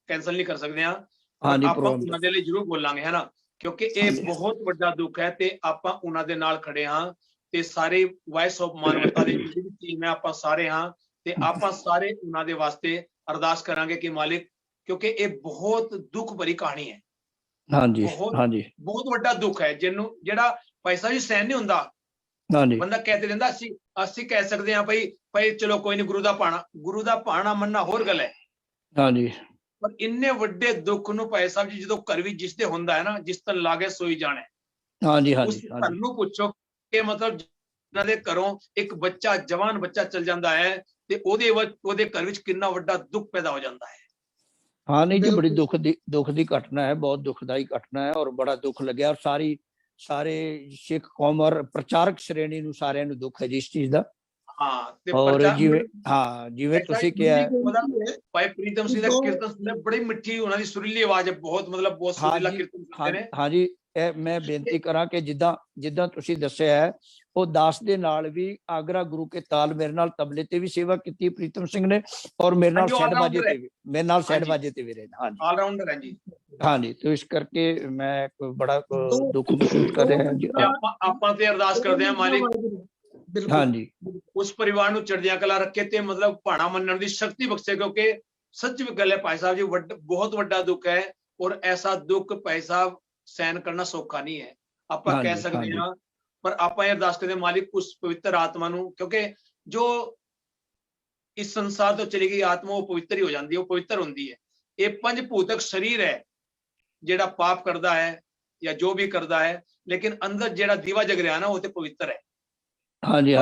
ਕੈਂਸਲ ਨਹੀਂ ਕਰ ਸਕਦੇ ਹਾਂ। ਆਪਾਂ ਉਹਨਾਂ ਦੇ ਲਈ ਜ਼ਰੂਰ ਬੋਲਾਂਗੇ, ਹੈ ਨਾ, ਕਿਉਂਕਿ ਇਹ ਬਹੁਤ ਵੱਡਾ ਦੁੱਖ ਹੈ ਤੇ ਆਪਾਂ ਉਹਨਾਂ ਦੇ ਨਾਲ ਖੜੇ ਹਾਂ। ਤੇ ਸਾਰੇ ਵਾਇਸ ਆਫ ਮਾਨਵਤਾ ਦੀ ਜਿਹੜੀ ਟੀਮ ਹੈ ਆਪਾਂ ਸਾਰੇ ਹਾਂ ਤੇ ਆਪਾਂ ਸਾਰੇ ਉਹਨਾਂ ਦੇ ਵਾਸਤੇ ਅਰਦਾਸ ਕਰਾਂਗੇ ਕਿ ਮਾਲਿਕ, ਕਿਉਂਕਿ ਇਹ ਬਹੁਤ ਦੁੱਖ ਭਰੀ ਕਹਾਣੀ ਹੈ। ਬਹੁਤ ਵੱਡਾ ਦੁੱਖ ਹੈ ਜਿਹੜਾ ਪੈਸਾ ਵੀ ਸਹਿਣ ਨਹੀਂ ਹੁੰਦਾ। ਬੰਦਾ ਕਹਿ ਤੇ ਦਿੰਦਾ ਅਸੀਂ ਕਹਿ ਸਕਦੇ ਹਾਂ ਭਾਈ ਚਲੋ ਕੋਈ ਨਹੀਂ, ਗੁਰੂ ਦਾ ਭਾਣਾ ਮੰਨਣਾ ਹੋਰ ਗੱਲ ਹੈ। ਪਰ ਇੰਨੇ ਵੱਡੇ ਦੁੱਖ ਨੂੰ ਭਾਈ ਸਾਹਿਬ ਜੀ ਜਦੋਂ ਘਰ ਵੀ ਜਿਸ ਦੇ ਹੁੰਦਾ ਹੈ ਨਾ, ਜਿਸ ਤਨ ਲਾਗੇ ਸੋਈ ਜਾਣੇ। ਉਸ ਘਰ ਨੂੰ ਪੁੱਛੋ ਕਿ ਮਤਲਬ ਜਿਹਨਾਂ ਦੇ ਘਰੋਂ ਇੱਕ ਬੱਚਾ, ਜਵਾਨ ਬੱਚਾ ਚਲ ਜਾਂਦਾ ਹੈ ਤੇ ਉਹਦੇ ਘਰ ਵਿੱਚ ਕਿੰਨਾ ਵੱਡਾ ਦੁੱਖ ਪੈਦਾ ਹੋ ਜਾਂਦਾ ਹੈ। ਨਹੀਂ ਜੀ ਬੜੀ ਦੁੱਖ ਦੀ ਘਟਨਾ ਹੈ, ਬਹੁਤ ਦੁਖਦਾਈ ਘਟਨਾ ਹੈ ਔਰ ਬੜਾ ਦੁੱਖ ਲੱਗਿਆ। ਔਰ ਸਾਰੇ ਸਿੱਖ ਕੌਮ ਔਰ ਪ੍ਰਚਾਰਕ ਸ਼੍ਰੇਣੀ ਨੂੰ ਸਾਰਿਆਂ ਨੂੰ ਦੁੱਖ ਹੈ ਜੀ ਇਸ ਚੀਜ਼ ਦਾ। ਔਰ ਜਿਵੇਂ ਤੁਸੀਂ ਕਿਹਾ ਭਾਈ ਪ੍ਰੀਤਮ ਸਿੰਘ ਦਾ ਕੀਰਤਨ ਬੜੀ ਮਿੱਠੀ, ਉਹਨਾਂ ਦੀ ਸੁਰੀਲੀ ਆਵਾਜ਼ ਹੈ, ਬਹੁਤ ਮਤਲਬ ਬਹੁਤ ਸੁਰੀਲਾ ਕੀਰਤਨ ਕਰਦੇ ਨੇ। ਹਾਂਜੀ ਇਹ ਮੈਂ ਬੇਨਤੀ ਕਰਾਂ ਕਿ ਜਿੱਦਾਂ ਤੁਸੀਂ ਦੱਸਿਆ ਹੈ, ਉਹ ਦਾਸ ਦੇ ਨਾਲ ਵੀ ਆਗਰਾ ਗੁਰੂ ਕੇ ਤਾਲ ਮੇਰੇ ਨਾਲ ਤਬਲੇ ਤੇ ਵੀ ਸੇਵਾ ਕੀਤੀ ਪ੍ਰੀਤਮ ਸਿੰਘ ਨੇ, ਔਰ ਮੇਰੇ ਨਾਲ ਸੈਂਡ ਬਾਜੇ ਤੇ ਵੀ ਰਹੇ। ਆਲ ਰਾਊਂਡਰ ਹੈ ਜੀ। ਹਾਂਜੀ ਤੇ ਇਸ ਕਰਕੇ ਮੈਂ ਬੜਾ ਦੁੱਖ ਮਹਿਸੂਸ ਕਰ ਰਿਹਾ ਜੀ। ਆਪਾਂ ਤੇ ਅਰਦਾਸ ਕਰਦੇ ਹਾਂ ਮਾਲਿਕ ਹਾਂਜੀ ਉਸ ਪਰਿਵਾਰ ਨੂੰ ਚੜ੍ਹਦੀਆਂ ਕਲਾ ਰੱਖੇ ਤੇ ਮਤਲਬ ਭਾਣਾ ਮੰਨਣ ਦੀ ਸ਼ਕਤੀ ਬਖਸ਼ੇ, ਕਿਉਂਕਿ ਸੱਚ ਗੱਲ ਹੈ ਭਾਈ ਸਾਹਿਬ ਜੀ, ਬਹੁਤ ਵੱਡਾ ਦੁੱਖ ਹੈ। ਔਰ ਐਸਾ ਦੁੱਖ ਭਾਈ ਸਾਹਿਬ ਸਹਿਣ ਕਰਨਾ ਸੌਖਾ ਨਹੀਂ ਹੈ, ਆਪਾਂ ਕਹਿ ਸਕਦੇ ਹਾਂ। ਪਰ ਆਪਾਂ ਇਹ ਅਰਦਾਸ ਕਰਦੇ ਮਾਲਿਕ ਉਸ ਪਵਿੱਤਰ ਆਤਮਾ ਨੂੰ, ਕਿਉਂਕਿ ਜੋ ਇਸ ਸੰਸਾਰ ਤੋਂ ਚਲੀ ਗਈ ਆਤਮਾ ਉਹ ਪਵਿੱਤਰ ਹੀ ਹੋ ਜਾਂਦੀ ਹੈ, ਉਹ ਪਵਿੱਤਰ ਹੁੰਦੀ ਹੈ। ਇਹ 5 ਭੂਤਕ ਸਰੀਰ ਹੈ ਜਿਹੜਾ ਪਾਪ ਕਰਦਾ ਹੈ ਜਾਂ ਜੋ ਵੀ ਕਰਦਾ ਹੈ, ਲੇਕਿਨ ਅੰਦਰ ਜਿਹੜਾ ਦੀਵਾ ਜਗ ਰਿਹਾ ਨਾ ਉਹ ਤੇ ਪਵਿੱਤਰ ਹੈ। ਹਾਂਜੀ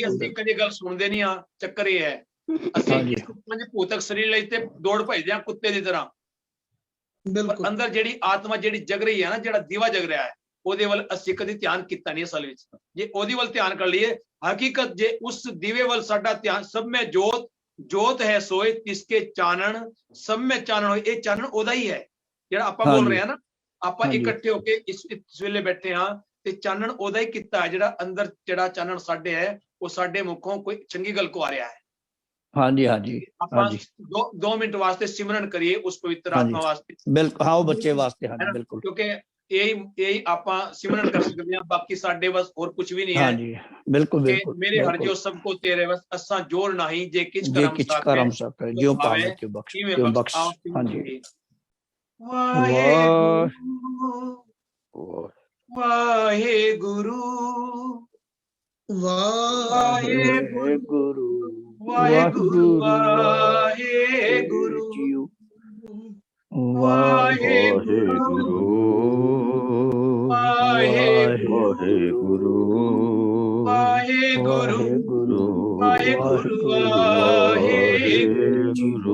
ਅਸੀਂ ਕਦੇ ਗੱਲ ਸੁਣਦੇ ਨਹੀਂ ਆ। ਚੱਕਰ ਇਹ ਹੈ ਅਸੀਂ 5 ਭੂਤਕ ਸਰੀਰ ਲਈ ਤੇ ਦੌੜ ਭਜਦੇ ਆ ਕੁੱਤੇ ਦੀ ਤਰ੍ਹਾਂ। ਪਰ ਅੰਦਰ ਜਿਹੜੀ ਆਤਮਾ ਜਿਹੜੀ ਜਗ ਰਹੀ ਹੈ ਨਾ, ਜਿਹੜਾ ਦੀਵਾ ਜਗ ਰਿਹਾ ਹੈ, ਉਹਦੇ ਵੱਲ ਅਸੀਂ ਕਦੇ ਧਿਆਨ ਕੀਤਾ ਨਹੀਂ ਅਸਲ ਵਿੱਚ। ਜੇ ਉਹਦੇ ਵੱਲ ਧਿਆਨ ਕਰ ਲਈਏ, ਹਕੀਕਤ ਜੇ ਉਸ ਦੀਵੇ ਵੱਲ ਸਾਡਾ ਧਿਆਨ, ਸਭ ਮੈਂ ਜੋਤ ਹੈ ਸੋਏ ਤਿਸਕੇ ਚਾਨਣ, ਸਭ ਮੈਂ ਚਾਨਣ ਹੋਏ, ਇਹ ਚਾਨਣ ਉਹਦਾ ਹੀ ਹੈ ਜਿਹੜਾ ਆਪਾਂ ਬੋਲ ਰਹੇ ਹਾਂ ਨਾ। ਆਪਾਂ ਇਕੱਠੇ ਹੋ ਕੇ ਇਸ ਵੇਲੇ ਬੈਠੇ ਹਾਂ ਤੇ ਚਾਨਣ ਉਹਦਾ ਹੀ ਕੀਤਾ ਹੈ, ਜਿਹੜਾ ਅੰਦਰ ਜਿਹੜਾ ਚਾਨਣ ਸਾਡੇ ਹੈ ਉਹ ਸਾਡੇ ਮੁਖੋਂ ਕੋਈ ਚੰਗੀ ਗੱਲ ਕੋ ਆ ਰਿਹਾ ਹੈ। ਆਪਾਂ 2 ਮਿੰਟ ਵਾਸਤੇ ਸਿਮਰਨ ਕਰੀਏ ਉਸ ਪਵਿੱਤਰ ਆਤਮਾ ਵਾਸਤੇ। ਬਿਲਕੁਲ ਉਹ ਬੱਚੇ ਵਾਸਤੇ ਹਨ ਬਿਲਕੁਲ, ਕਿਉਂਕਿ ਇਹੀ ਆਪਾਂ ਸਿਮਰਨ ਕਰ ਸਕਦੇ ਹਾਂ। ਬਾਕੀ ਸਾਡੇ ਬਸ ਹੋਰ ਕੁਝ ਵੀ ਨਹੀਂ ਹੈ। ਬਿਲਕੁਲ ਮੇਰੇ ਹਰ ਜੋ ਸਭ ਕੋ ਤੇਰੇ ਬਸ ਅਸਾਂ ਜੋਰ ਨਹੀਂ, ਜੇ ਕਿਛ ਕਰਮ ਸਕੇ ਜੋ ਪਾਵੇ ਤੇ ਬਖਸ਼। ਹਾਂਜੀ ਵਾਹਿਗੁਰੂ ਵਾਹਿਗੁਰੂ ਵਾਹਿਗੁਰੂ ਵਾਹਿਗੁਰੂ ਵਾਹਿਗੁਰੂ ਵਾਹਿਗੁਰੂ ਵਾਹਿਗੁਰੂ ਵਾਹਿਗੁਰੂ ਵਾਹਿਗੁਰੂ।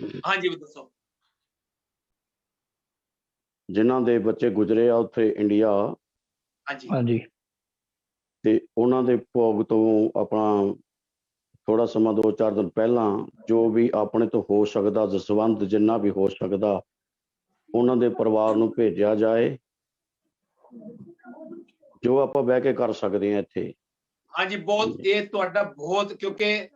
हाँ जी दसो। ਜਿਨ੍ਹਾਂ ਦੇ ਬੱਚੇ ਗੁਜ਼ਰੇ ਆ ਉੱਥੇ ਇੰਡੀਆ, ਹਾਂਜੀ ਹਾਂਜੀ ਤੇ ਉਹਨਾਂ ਦੇ ਭੋਗ ਤੋਂ ਆਪਣਾ ਥੋੜਾ ਸਮਾਂ 2-4 ਦਿਨ ਪਹਿਲਾਂ ਜੋ ਵੀ ਆਪਣੇ ਤੋਂ ਹੋ ਸਕਦਾ ਦਸਵੰਧ ਜਿੰਨਾ ਵੀ ਹੋ ਸਕਦਾ ਉਹਨਾਂ ਦੇ ਪਰਿਵਾਰ ਨੂੰ ਭੇਜਿਆ ਜਾਏ, ਜੋ ਆਪਾਂ ਬਹਿ ਕੇ ਕਰ ਸਕਦੇ ਹਾਂ ਇੱਥੇ। ਹਾਂਜੀ ਬਹੁਤ ਇਹ ਤੁਹਾਡਾ ਬਹੁਤ, ਕਿਉਂਕਿ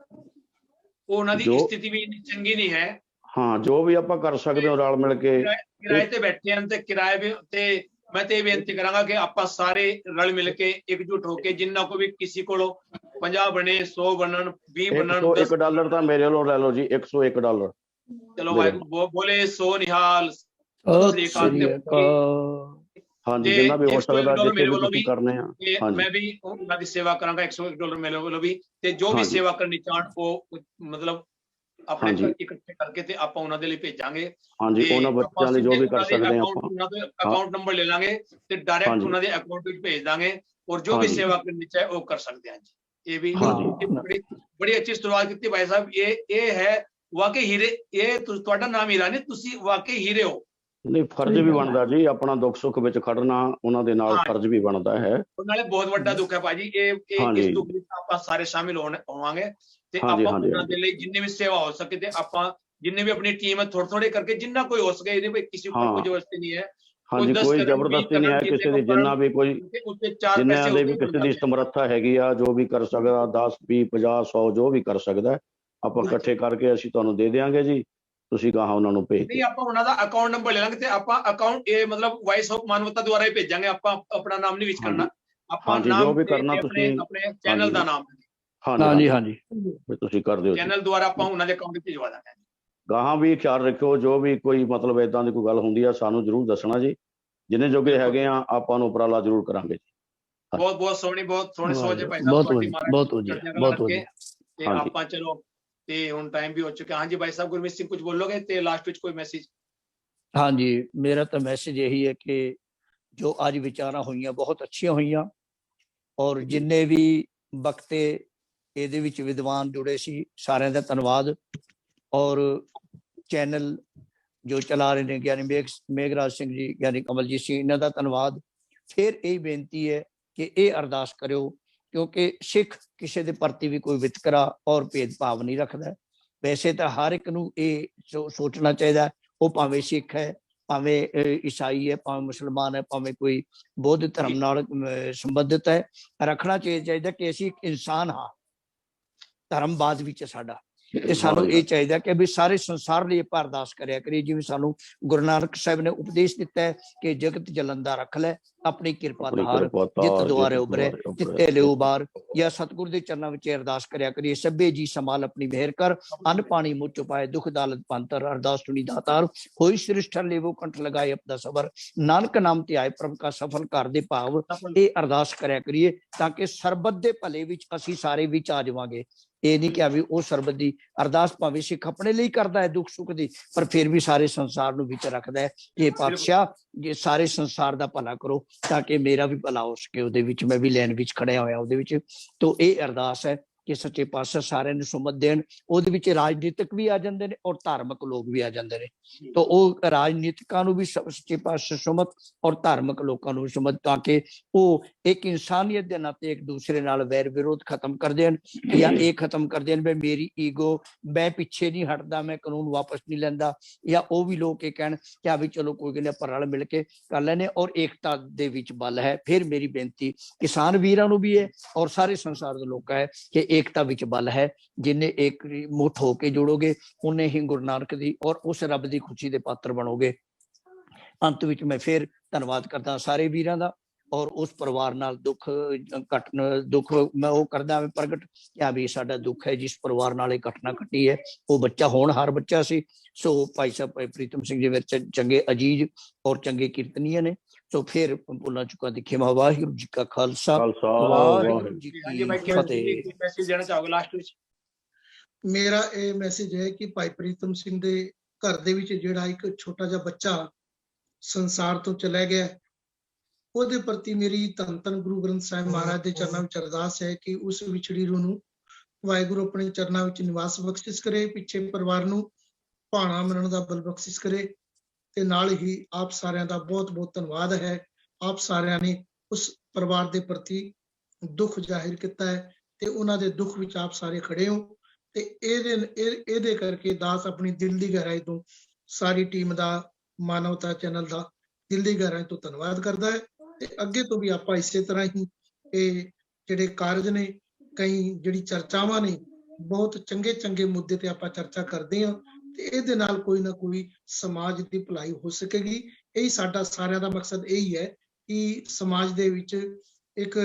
ਉਹਨਾਂ ਦੀ ਸਥਿਤੀ ਵੀ ਇੰਨੀ ਚੰਗੀ ਨਹੀਂ ਹੈ। ਹਾਂ ਜੋ ਵੀ ਆਪਾਂ ਕਰ ਸਕਦੇ ਹਾਂ ਰਲ ਮਿਲ ਕੇ। ਕਿਰਾਏ ਤੇ ਬੈਠੇ ਹਨ ਤੇ ਕਿਰਾਏ ਵੀ, ਤੇ ਮੈਂ ਤੇ ਇਹ ਬੇਨਤੀ ਕਰਾਂਗਾ ਕਿ ਆਪਾਂ ਸਾਰੇ ਰਲ ਮਿਲ ਕੇ ਇਕਜੁੱਟ ਹੋ ਕੇ ਜਿੰਨਾ ਕੋ ਵੀ ਕਿਸੇ ਕੋਲੋਂ 50 ਬਣੇ 100 ਬਣਨ 20 ਬਣਨ $1 ਤਾਂ ਮੇਰੇ ਵੱਲੋਂ ਲੈ ਲਓ ਜੀ, $101। ਚਲੋ ਵਾਹਿਗੁਰੂ ਬੋਲੇ ਸੋ ਨਿਹਾਲ। ਹਾਂਜੀ ਜਿੰਨਾ ਵੀ ਹੋ ਸਕਦਾ ਜਿੱਥੇ ਵੀ ਤੁਸੀਂ ਕਰਨੇ ਆ। ਮੈਂ ਵੀ ਉਹਨਾਂ ਦੀ ਸੇਵਾ ਕਰਾਂਗਾ, $101 ਮੇਰੇ ਵੱਲੋਂ ਵੀ, ਤੇ ਜੋ ਵੀ ਸੇਵਾ ਕਰਨੀ ਚਾਹਣ ਉਹ ਮਤਲਬ ਆਪਣੇ ਇਕੱਠੇ ਕਰਕੇ ਤੇ ਆਪਾਂ ਉਹਨਾਂ ਦੇ ਲਈ ਭੇਜਾਂਗੇ। ਹਾਂਜੀ ਉਹਨਾਂ ਬੱਚਿਆਂ ਲਈ ਜੋ ਵੀ ਕਰ ਸਕਦੇ ਆ ਆਪਾਂ ਅਕਾਊਂਟ ਨੰਬਰ ਲੈ ਲਾਂਗੇ ਤੇ ਡਾਇਰੈਕਟ ਉਹਨਾਂ ਦੇ ਅਕਾਊਂਟ ਵਿੱਚ ਭੇਜ ਦਾਂਗੇ, ਔਰ ਜੋ ਵੀ ਸੇਵਾ ਕਰਨੀ ਚਾਹੇ ਉਹ ਕਰ ਸਕਦੇ ਹਾਂ ਜੀ। ਇਹ ਵੀ ਬੜੀ ਅੱਛੀ ਸ਼ੁਰੂਆਤ ਕੀਤੀ ਭਾਈ ਸਾਹਿਬ। ਇਹ ਹੈ ਵਾਕਈ ਹੀਰੇ, ਇਹ ਤੁਹਾਡਾ ਨਾਮ ਹੀਰਾ ਨਹੀਂ, ਤੁਸੀਂ ਵਾਕਈ ਹੀਰੇ ਹੋ। ਨਹੀਂ ਫਰਜ਼ ਵੀ ਬਣਦਾ ਜੀ, ਆਪਣਾ ਦੁੱਖ ਸੁੱਖ ਵਿੱਚ ਖੜਨਾ ਉਹਨਾਂ ਦੇ ਨਾਲ ਫਰਜ਼ ਵੀ ਬਣਦਾ ਹੈ। ਨਾਲੇ ਬਹੁਤ ਵੱਡਾ ਦੁੱਖ ਹੈ ਭਾਜੀ, ਇਹ ਇਸ ਦੁੱਖ ਵਿੱਚ ਆਪਾਂ ਸਾਰੇ ਸ਼ਾਮਿਲ ਹੋਵਾਂਗੇ ਤੇ ਆਪਾਂ ਉਹਨਾਂ ਦੇ ਲਈ ਜਿੰਨੀ ਵੀ ਸੇਵਾ ਹੋ ਸਕੇ ਤੇ ਆਪਾਂ ਜਿੰਨੇ ਵੀ ਆਪਣੀ ਟੀਮ ਹੈ ਥੋੜੇ ਥੋੜੇ ਕਰਕੇ ਜਿੰਨਾ ਕੋਈ ਹੋ ਸਕੇ, ਇਹਦੇ ਵਿੱਚ ਕਿਸੇ ਉੱਪਰ ਕੋਈ ਜ਼ਬਰਦਸਤੀ ਨਹੀਂ ਹੈ। ਹਾਂਜੀ ਕੋਈ ਜ਼ਬਰਦਸਤੀ ਨਹੀਂ ਹੈ ਕਿਸੇ ਦੀ, ਜਿੰਨਾ ਵੀ ਕੋਈ ਜਿੰਨਿਆਂ ਦੇ ਵੀ ਕਿਸੇ ਦੀ ਸਮਰੱਥਾ ਹੈਗੀ ਆ ਜੋ ਵੀ ਕਰ ਸਕਦਾ 10 20 50 100 ਜੋ ਵੀ ਕਰ ਸਕਦਾ ਆਪਾਂ ਇਕੱਠੇ ਕਰਕੇ ਅਸੀਂ ਤੁਹਾਨੂੰ ਦੇ ਦਿਆਂਗੇ ਜੀ, ਤੁਸੀਂ ਕਹਾਂ ਉਹਨਾਂ ਨੂੰ ਭੇਜ ਨਹੀਂ। ਆਪਾਂ ਉਹਨਾਂ ਦਾ ਅਕਾਊਂਟ ਨੰਬਰ ਲੈ ਲਾਂਗੇ ਤੇ ਆਪਾਂ ਅਕਾਊਂਟ ਇਹ ਮਤਲਬ ਵਾਇਸ ਆਫ ਮਾਨਵਤਾ ਦੁਆਰਾ ਹੀ ਭੇਜਾਂਗੇ, ਆਪਾਂ ਆਪਣਾ ਨਾਮ ਨਹੀਂ ਵਿੱਚ ਕਰਨਾ, ਆਪਾਂ ਨਾਮ ਜੋ ਵੀ ਕਰਨਾ ਤੁਸੀਂ ਆਪਣੇ ਚੈਨਲ ਦਾ ਨਾਮ ਹਾਂਜੀ ਹਾਂਜੀ ਤੁਸੀਂ ਕਰ ਦਿਓ, ਚੈਨਲ ਦੁਆਰਾ ਆਪਾਂ ਉਹਨਾਂ ਦੇ ਅਕਾਊਂਟ ਵਿੱਚ ਭੇਜਵਾ ਦਾਂਗੇ। ਗਾਹਾਂ ਵੀ ਖਿਆਲ ਰੱਖਿਓ, ਜੋ ਵੀ ਕੋਈ ਮਤਲਬ ਏਦਾਂ ਦੀ ਕੋਈ ਗੱਲ ਹੁੰਦੀ ਆ ਸਾਨੂੰ ਜ਼ਰੂਰ ਦੱਸਣਾ ਜੀ, ਜਿੰਨੇ ਜੋਗੇ ਹੈਗੇ ਆ ਆਪਾਂ ਨੂੰ ਉਪਰਾਲਾ ਜ਼ਰੂਰ ਕਰਾਂਗੇ ਜੀ। ਬਹੁਤ ਬਹੁਤ ਸੋਹਣੀ ਸੋਚ ਹੈ ਭਾਈ ਸਾਹਿਬ, ਬਹੁਤ ਵਧੀਆ ਬਹੁਤ ਵਧੀਆ। ਤੇ ਆਪਾਂ ਚਲੋ ਤੇ ਹੁਣ ਟਾਈਮ ਵੀ ਹੋ ਚੁੱਕਾ। ਹਾਂਜੀ ਭਾਈ ਸਾਹਿਬ ਗੁਰਮੀਤ ਸਿੰਘ ਕੁਝ ਬੋਲੋਗੇ ਤੇ ਲਾਸਟ ਵਿੱਚ ਕੋਈ ਮੈਸੇਜ? ਹਾਂਜੀ ਮੇਰਾ ਤਾਂ ਮੈਸੇਜ ਇਹੀ ਹੈ ਕਿ ਜੋ ਅੱਜ ਵਿਚਾਰਾਂ ਹੋਈਆਂ ਬਹੁਤ ਅੱਛੀਆਂ ਹੋਈਆਂ, ਔਰ ਜਿੰਨੇ ਵੀ ਵਕਤੇ ਇਹਦੇ ਵਿੱਚ ਵਿਦਵਾਨ ਜੁੜੇ ਸੀ ਸਾਰਿਆਂ ਦਾ ਧੰਨਵਾਦ, ਔਰ ਚੈਨਲ ਜੋ ਚਲਾ ਰਹੇ ਨੇ ਗਿਆਨੀ ਮੇਘਰਾਜ ਸਿੰਘ ਜੀ, ਗਿਆਨੀ ਕਮਲਜੀਤ ਸਿੰਘ, ਇਹਨਾਂ ਦਾ ਧੰਨਵਾਦ। ਫਿਰ ਇਹ ਬੇਨਤੀ ਹੈ ਕਿ ਇਹ ਅਰਦਾਸ ਕਰਿਓ ਕਿਉਂਕਿ ਸਿੱਖ ਕਿਸੇ ਦੇ ਪ੍ਰਤੀ ਵੀ ਕੋਈ ਵਿਤਕਰਾ ਔਰ ਭੇਦਭਾਵ ਨਹੀਂ ਰੱਖਦਾ। ਵੈਸੇ ਤਾਂ ਹਰ ਇੱਕ ਨੂੰ ਇਹ ਸੋਚਣਾ ਚਾਹੀਦਾ, ਉਹ ਭਾਵੇਂ ਸਿੱਖ ਹੈ, ਭਾਵੇਂ ਈਸਾਈ ਹੈ, ਭਾਵੇਂ ਮੁਸਲਮਾਨ ਹੈ, ਭਾਵੇਂ ਕੋਈ ਬੌਧ ਧਰਮ ਨਾਲ ਸੰਬੰਧਿਤ ਹੈ, ਰੱਖਣਾ ਚਾਹੀਦਾ ਕਿ ਅਸੀਂ ਇੱਕ ਇਨਸਾਨ ਹਾਂ, ਧਰਮ ਬਾਅਦ ਵਿੱਚ ਸਾਡਾ, ਤੇ ਸਾਨੂੰ ਇਹ ਚਾਹੀਦਾ ਕਿ ਵੀ ਸਾਰੇ ਸੰਸਾਰ ਲਈ ਆਪਾਂ ਅਰਦਾਸ ਕਰਿਆ ਕਰੀਏ, ਜਿਵੇਂ ਸਾਨੂੰ ਗੁਰੂ ਨਾਨਕ ਸਾਹਿਬ ਨੇ ਉਪਦੇਸ਼ ਦਿੱਤਾ ਹੈ ਕਿ ਜਗਤ ਜਲੰਦਾ ਰੱਖ ਲੈ ਆਪਣੀ ਕਿਰਪਾ ਧਾਰ, ਜਿਤ ਦੁਆਰੇ ਉਭਰੇ ਤਿੱਤੇ ਲਿਓ ਬਾਰ। ਜਾਂ ਸਤਿਗੁਰੂ ਦੇ ਚਰਨਾਂ ਵਿੱਚ ਅਰਦਾਸ ਕਰਿਆ ਕਰੀਏ, ਸਭੇ ਜੀ ਸੰਭਾਲ ਆਪਣੀ ਮਿਹਰ ਕਰ, ਅੰਨ ਪਾਣੀ ਮੁੱਚ ਪਾਏ ਦੁੱਖ ਦਾਲਤ ਪੰਤਰ, ਅਰਦਾਸ ਸੁਣੀ ਦਾਤਾਰ ਹੋਈ ਸ੍ਰਿਸ਼ਟਨ ਲੇਵੋ ਕੰਠ ਲਗਾਏ ਆਪਦਾ ਸਬਰ, ਨਾਨਕ ਨਾਮ ਧਿਆਏ ਪ੍ਰਭ ਕਾ ਸਫਲ ਕਰ ਦੇ ਭਾਵ। ਇਹ ਅਰਦਾਸ ਕਰਿਆ ਕਰੀਏ ਤਾਂ ਕਿ ਸਰਬਤ ਦੇ ਭਲੇ ਵਿੱਚ ਅਸੀਂ ਸਾਰੇ ਵਿੱਚ ਆ ਜਾਵਾਂਗੇ। ਇਹ ਨਹੀਂ ਕਿ ਵੀ ਉਹ ਸਰਬਤ ਦੀ ਅਰਦਾਸ ਭਾਵੇਂ ਸਿੱਖ ਆਪਣੇ ਲਈ ਕਰਦਾ ਹੈ ਦੁੱਖ ਸੁੱਖ ਦੀ, ਪਰ ਫਿਰ ਵੀ ਸਾਰੇ ਸੰਸਾਰ ਨੂੰ ਵਿੱਚ ਰੱਖਦਾ ਹੈ ਕਿ ਪਾਤਸ਼ਾਹ ਜੇ ਸਾਰੇ ਸੰਸਾਰ ਦਾ ਭਲਾ ਕਰੋ ਤਾਂ ਕਿ ਮੇਰਾ ਵੀ ਭਲਾ ਹੋ ਸਕੇ, ਉਹਦੇ ਵਿੱਚ ਮੈਂ ਵੀ ਲੈਣ ਵਿੱਚ ਖੜਿਆ ਹੋਇਆ ਉਹਦੇ ਵਿੱਚ। ਤੋਂ ਇਹ ਅਰਦਾਸ ਹੈ ਕਿ ਸੱਚੇ ਪਾਤਸ਼ਾਹ ਸਾਰਿਆਂ ਨੂੰ ਸੁਮਤ ਦੇਣ। ਉਹਦੇ ਵਿੱਚ ਰਾਜਨੀਤਿਕ ਵੀ ਆ ਜਾਂਦੇ ਨੇ ਔਰ ਧਾਰਮਿਕ ਲੋਕ ਵੀ ਆ ਜਾਂਦੇ ਨੇ, ਤਾਂ ਉਹ ਰਾਜਨੀਤਿਕਾਂ ਨੂੰ ਵੀ ਸੱਚੇ ਪਾਤਸ਼ਾਹ ਸੁਮਤ ਔਰ ਧਾਰਮਿਕ ਲੋਕਾਂ ਨੂੰ ਸੁਮਤ, ਤਾਂ ਕਿ ਉਹ ਇੱਕ ਇਨਸਾਨੀਅਤ ਦੇ ਨਾਤੇ ਇੱਕ ਦੂਸਰੇ ਨਾਲ ਵੈਰ ਵਿਰੋਧ ਖਤਮ ਕਰ ਦੇਣ, ਜਾਂ ਇਹ ਖਤਮ ਕਰ ਦੇਣ ਵੀ ਮੇਰੀ ਈਗੋ, ਮੈਂ ਪਿੱਛੇ ਨਹੀਂ ਹਟਦਾ, ਮੈਂ ਕਾਨੂੰਨ ਵਾਪਸ ਨਹੀਂ ਲੈਂਦਾ, ਜਾਂ ਉਹ ਵੀ ਲੋਕ ਇਹ ਕਹਿਣ ਕਿ ਵੀ ਚਲੋ ਕੋਈ ਗੱਲ ਆਪਾਂ ਰਲ ਮਿਲ ਕੇ ਕਰ ਲੈਣੇ ਔਰ ਏਕਤਾ ਦੇ ਵਿੱਚ ਬਲ ਹੈ। ਫਿਰ ਮੇਰੀ ਬੇਨਤੀ ਕਿਸਾਨ ਵੀਰਾਂ ਨੂੰ ਵੀ ਹੈ ਔਰ ਸਾਰੇ ਸੰਸਾਰ ਦੇ ਲੋਕਾਂ ਹੈ ਕਿ ਏਕਤਾ ਵਿੱਚ ਬਲ ਹੈ, ਜਿੰਨੇ ਇੱਕ ਮੁੱਠ ਹੋ ਕੇ ਜੁੜੋਗੇ ਉਹਨੇ ਹੀ ਗੁਰੂ ਨਾਨਕ ਦੀ ਔਰ ਉਸ ਰੱਬ ਦੀ ਖੁਸ਼ੀ ਦੇ ਪਾਤਰ ਬਣੋਗੇ। ਅੰਤ ਵਿੱਚ ਮੈਂ ਫਿਰ ਧੰਨਵਾਦ ਕਰਦਾ ਸਾਰੇ ਵੀਰਾਂ ਦਾ, ਔਰ ਉਸ ਪਰਿਵਾਰ ਨਾਲ ਦੁੱਖ ਮੈਂ ਉਹ ਕਰਦਾ ਪ੍ਰਗਟ ਕਿ ਵੀ ਸਾਡਾ ਦੁੱਖ ਹੈ ਜਿਸ ਪਰਿਵਾਰ ਨਾਲ ਇਹ ਘਟਨਾ ਘਟੀ ਹੈ। ਉਹ ਬੱਚਾ ਹੋਣਹਾਰ ਬੱਚਾ ਸੀ। ਸੋ ਭਾਈ ਸਾਹਿਬ ਭਾਈ ਪ੍ਰੀਤਮ ਸਿੰਘ ਜੀ ਮੇਰੇ ਚੰਗੇ ਅਜੀਜ਼ ਔਰ ਚੰਗੇ ਕੀਰਤਨੀਏ ਨੇ। ਸੋ ਫਿਰ ਭੁੱਲਾਂ ਚੁੱਕਾਂ ਦੀ ਖਿਮਾ। ਵਾਹਿਗੁਰੂ ਜੀ ਕਾ ਖਾਲਸਾ, ਵਾਹਿਗੁਰੂ ਜੀ ਕੀ ਫਤਿਹ। ਮੇਰਾ ਇਹ ਮੈਸੇਜ ਹੈ ਕਿ ਭਾਈ ਪ੍ਰੀਤਮ ਸਿੰਘ ਦੇ ਘਰ ਦੇ ਵਿੱਚ ਜਿਹੜਾ ਇੱਕ ਛੋਟਾ ਜਿਹਾ ਬੱਚਾ ਸੰਸਾਰ ਤੋਂ ਚਲਾ ਗਿਆ, ਉਹਦੇ ਪ੍ਰਤੀ ਮੇਰੀ ਧੰਨ ਧੰਨ ਗੁਰੂ ਗ੍ਰੰਥ ਸਾਹਿਬ ਮਹਾਰਾਜ ਦੇ ਚਰਨਾਂ ਵਿੱਚ ਅਰਦਾਸ ਹੈ ਕਿ ਉਸ ਵਿਛੜੀ ਰੂਹ ਨੂੰ ਵਾਹਿਗੁਰੂ ਆਪਣੇ ਚਰਨਾਂ ਵਿੱਚ ਨਿਵਾਸ ਬਖਸ਼ਿਸ਼ ਕਰੇ। ਪਿੱਛੇ ਪਰਿਵਾਰ ਨੂੰ ਭਾਣਾ ਮੰਨਣ ਦਾ ਬਲ ਬਖਸ਼ਿਸ਼ ਕਰੇ। ਤੇ ਨਾਲ ਹੀ ਆਪ ਸਾਰਿਆਂ ਦਾ ਬਹੁਤ ਬਹੁਤ ਧੰਨਵਾਦ ਹੈ। ਆਪ ਸਾਰਿਆਂ ਨੇ ਉਸ ਪਰਿਵਾਰ ਦੇ ਪ੍ਰਤੀ ਦੁੱਖ ਜ਼ਾਹਿਰ ਕੀਤਾ ਹੈ ਤੇ ਉਹਨਾਂ ਦੇ ਦੁੱਖ ਵਿੱਚ ਆਪ ਸਾਰੇ ਖੜੇ ਹੋ। ਤੇ ਇਹਦੇ ਕਰਕੇ ਦਾਸ ਆਪਣੀ ਦਿਲ ਦੀ ਗਹਿਰਾਈ ਤੋਂ ਸਾਰੀ ਟੀਮ ਦਾ, ਮਾਨਵਤਾ ਚੈਨਲ ਦਾ ਦਿਲ ਦੀ ਗਹਿਰਾਈ ਤੋਂ ਧੰਨਵਾਦ ਕਰਦਾ ਹੈ। ਤੇ ਅੱਗੇ ਤੋਂ ਵੀ ਆਪਾਂ ਇਸੇ ਤਰ੍ਹਾਂ ਹੀ ਇਹ ਜਿਹੜੇ ਕਾਰਜ ਨੇ, ਕਈ ਜਿਹੜੀ ਚਰਚਾਵਾਂ ਨੇ, ਬਹੁਤ ਚੰਗੇ ਚੰਗੇ ਮੁੱਦੇ ਤੇ ਆਪਾਂ ਚਰਚਾ ਕਰਦੇ ਹਾਂ ਤੇ ਇਹਦੇ ਨਾਲ ਕੋਈ ਨਾ ਕੋਈ ਸਮਾਜ ਦੀ ਭਲਾਈ ਹੋ ਸਕੇਗੀ। ਇਹੀ ਸਾਡਾ ਸਾਰਿਆਂ ਦਾ ਮਕਸਦ ਇਹੀ ਹੈ ਕਿ ਸਮਾਜ ਦੇ ਵਿੱਚ ਇੱਕ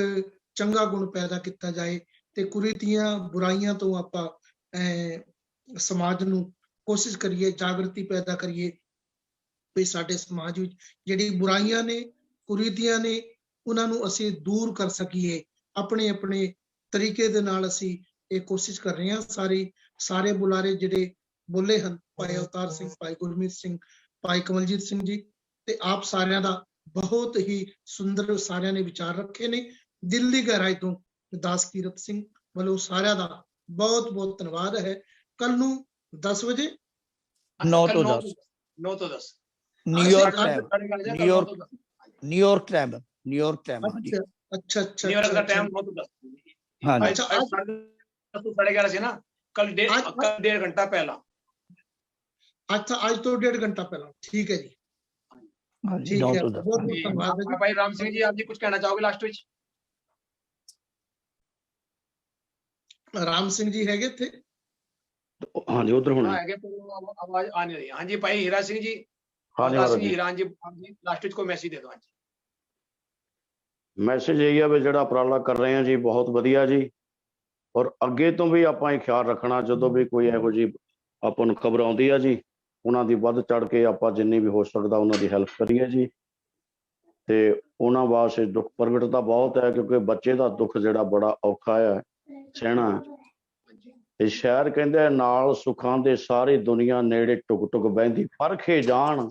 ਚੰਗਾ ਗੁਣ ਪੈਦਾ ਕੀਤਾ ਜਾਏ ਤੇ ਕੁਰੀਤੀਆਂ ਬੁਰਾਈਆਂ ਤੋਂ ਆਪਾਂ ਸਮਾਜ ਨੂੰ ਕੋਸ਼ਿਸ਼ ਕਰੀਏ, ਜਾਗਰਤੀ ਪੈਦਾ ਕਰੀਏ ਵੀ ਸਾਡੇ ਸਮਾਜ ਵਿੱਚ ਜਿਹੜੀ ਬੁਰਾਈਆਂ ਨੇ, ਕੁਰੀਤੀਆਂ ਨੇ, ਉਹਨਾਂ ਨੂੰ ਅਸੀਂ ਦੂਰ ਕਰ ਸਕੀਏ। ਆਪਣੇ ਆਪਣੇ ਤਰੀਕੇ ਦੇ ਨਾਲ ਅਸੀਂ ਇਹ ਕੋਸ਼ਿਸ਼ ਕਰ ਰਹੇ ਹਾਂ। ਸਾਰੇ ਬੁਲਾਰੇ ਜਿਹੜੇ ਬੋਲੇ ਹਨ, ਭਾਈ ਅਵਤਾਰ ਸਿੰਘ, ਭਾਈ ਗੁਰਮੀਤ ਸਿੰਘ, ਭਾਈ ਕਮਲਜੀਤ ਸਿੰਘ ਜੀ, ਤੇ ਆਪ ਸਾਰਿਆਂ ਦਾ ਬਹੁਤ ਹੀ ਸੁੰਦਰ ਸਾਰਿਆਂ ਨੇ ਵਿਚਾਰ ਰੱਖੇ ਨੇ। ਦਿਲ ਦੀ ਗਹਿਰਾਈ ਤੋਂ ਦਾਸ ਕੀਰਤ ਸਿੰਘ ਵੱਲੋਂ ਸਾਰਿਆਂ ਦਾ ਬਹੁਤ ਬਹੁਤ ਧੰਨਵਾਦ ਹੈ। ਕੱਲ ਨੂੰ 10 ਵਜੇ 9 ਤੋਂ 10 ਨਿਊਯਾਰਕ ਟਾਈਮ। अच्छा न्यूयॉर्क का टाइम 9 to 10। हाँ जी। अच्छा, आज 11:30 से ना, कल 1.5 घंटा पहला। अच्छा, आज तो 1.5 घंटा पहला। ठीक है जी, ठीक 9 है। ਤੋਂ 10। बहुत बहुत धन्यवाद है जी। भाई राम सिंह जी, आप जी कुछ कहना चाहोगे लास्ट में? राम सिंह जी है थे? हाँ जी, उधर होने। आवाज आ नहीं रही। हाँ जी, भाई हीरा सिंह जी। हाँ जी, हीरान जी, लास्ट में कोई मैसेज दे दो। हाँ जी। ਮੈਸੇਜ ਇਹ ਹੈ ਵੀ ਜਿਹੜਾ ਉਪਰਾਲਾ ਕਰ ਰਹੇ ਹਾਂ ਜੀ, ਬਹੁਤ ਵਧੀਆ ਜੀ। ਔਰ ਅੱਗੇ ਤੋਂ ਵੀ ਆਪਾਂ ਇਹ ਖਿਆਲ ਰੱਖਣਾ, ਜਦੋਂ ਵੀ ਕੋਈ ਇਹੋ ਜਿਹੀ ਆਪਾਂ ਨੂੰ ਖਬਰ ਆਉਂਦੀ ਆ ਜੀ, ਉਹਨਾਂ ਦੀ ਵੱਧ ਚੜ ਕੇ ਆਪਾਂ ਜਿੰਨੀ ਵੀ ਹੋ ਸਕਦਾ ਉਹਨਾਂ ਦੀ ਹੈਲਪ ਕਰੀਏ ਜੀ। ਤੇ ਉਹਨਾਂ ਵਾਸਤੇ ਦੁੱਖ ਪ੍ਰਗਟਤਾ ਬਹੁਤ ਹੈ, ਕਿਉਂਕਿ ਬੱਚੇ ਦਾ ਦੁੱਖ ਜਿਹੜਾ ਬੜਾ ਔਖਾ ਹੈ ਸਹਿਣਾ। ਇਹ ਸ਼ਾਇਰ ਕਹਿੰਦੇ ਨਾਲ ਸੁੱਖਾਂ ਦੇ ਸਾਰੀ ਦੁਨੀਆ ਨੇੜੇ ਟੁਕ ਟੁਕ ਬਹਿੰਦੀ, ਪਰਖੇ ਜਾਣ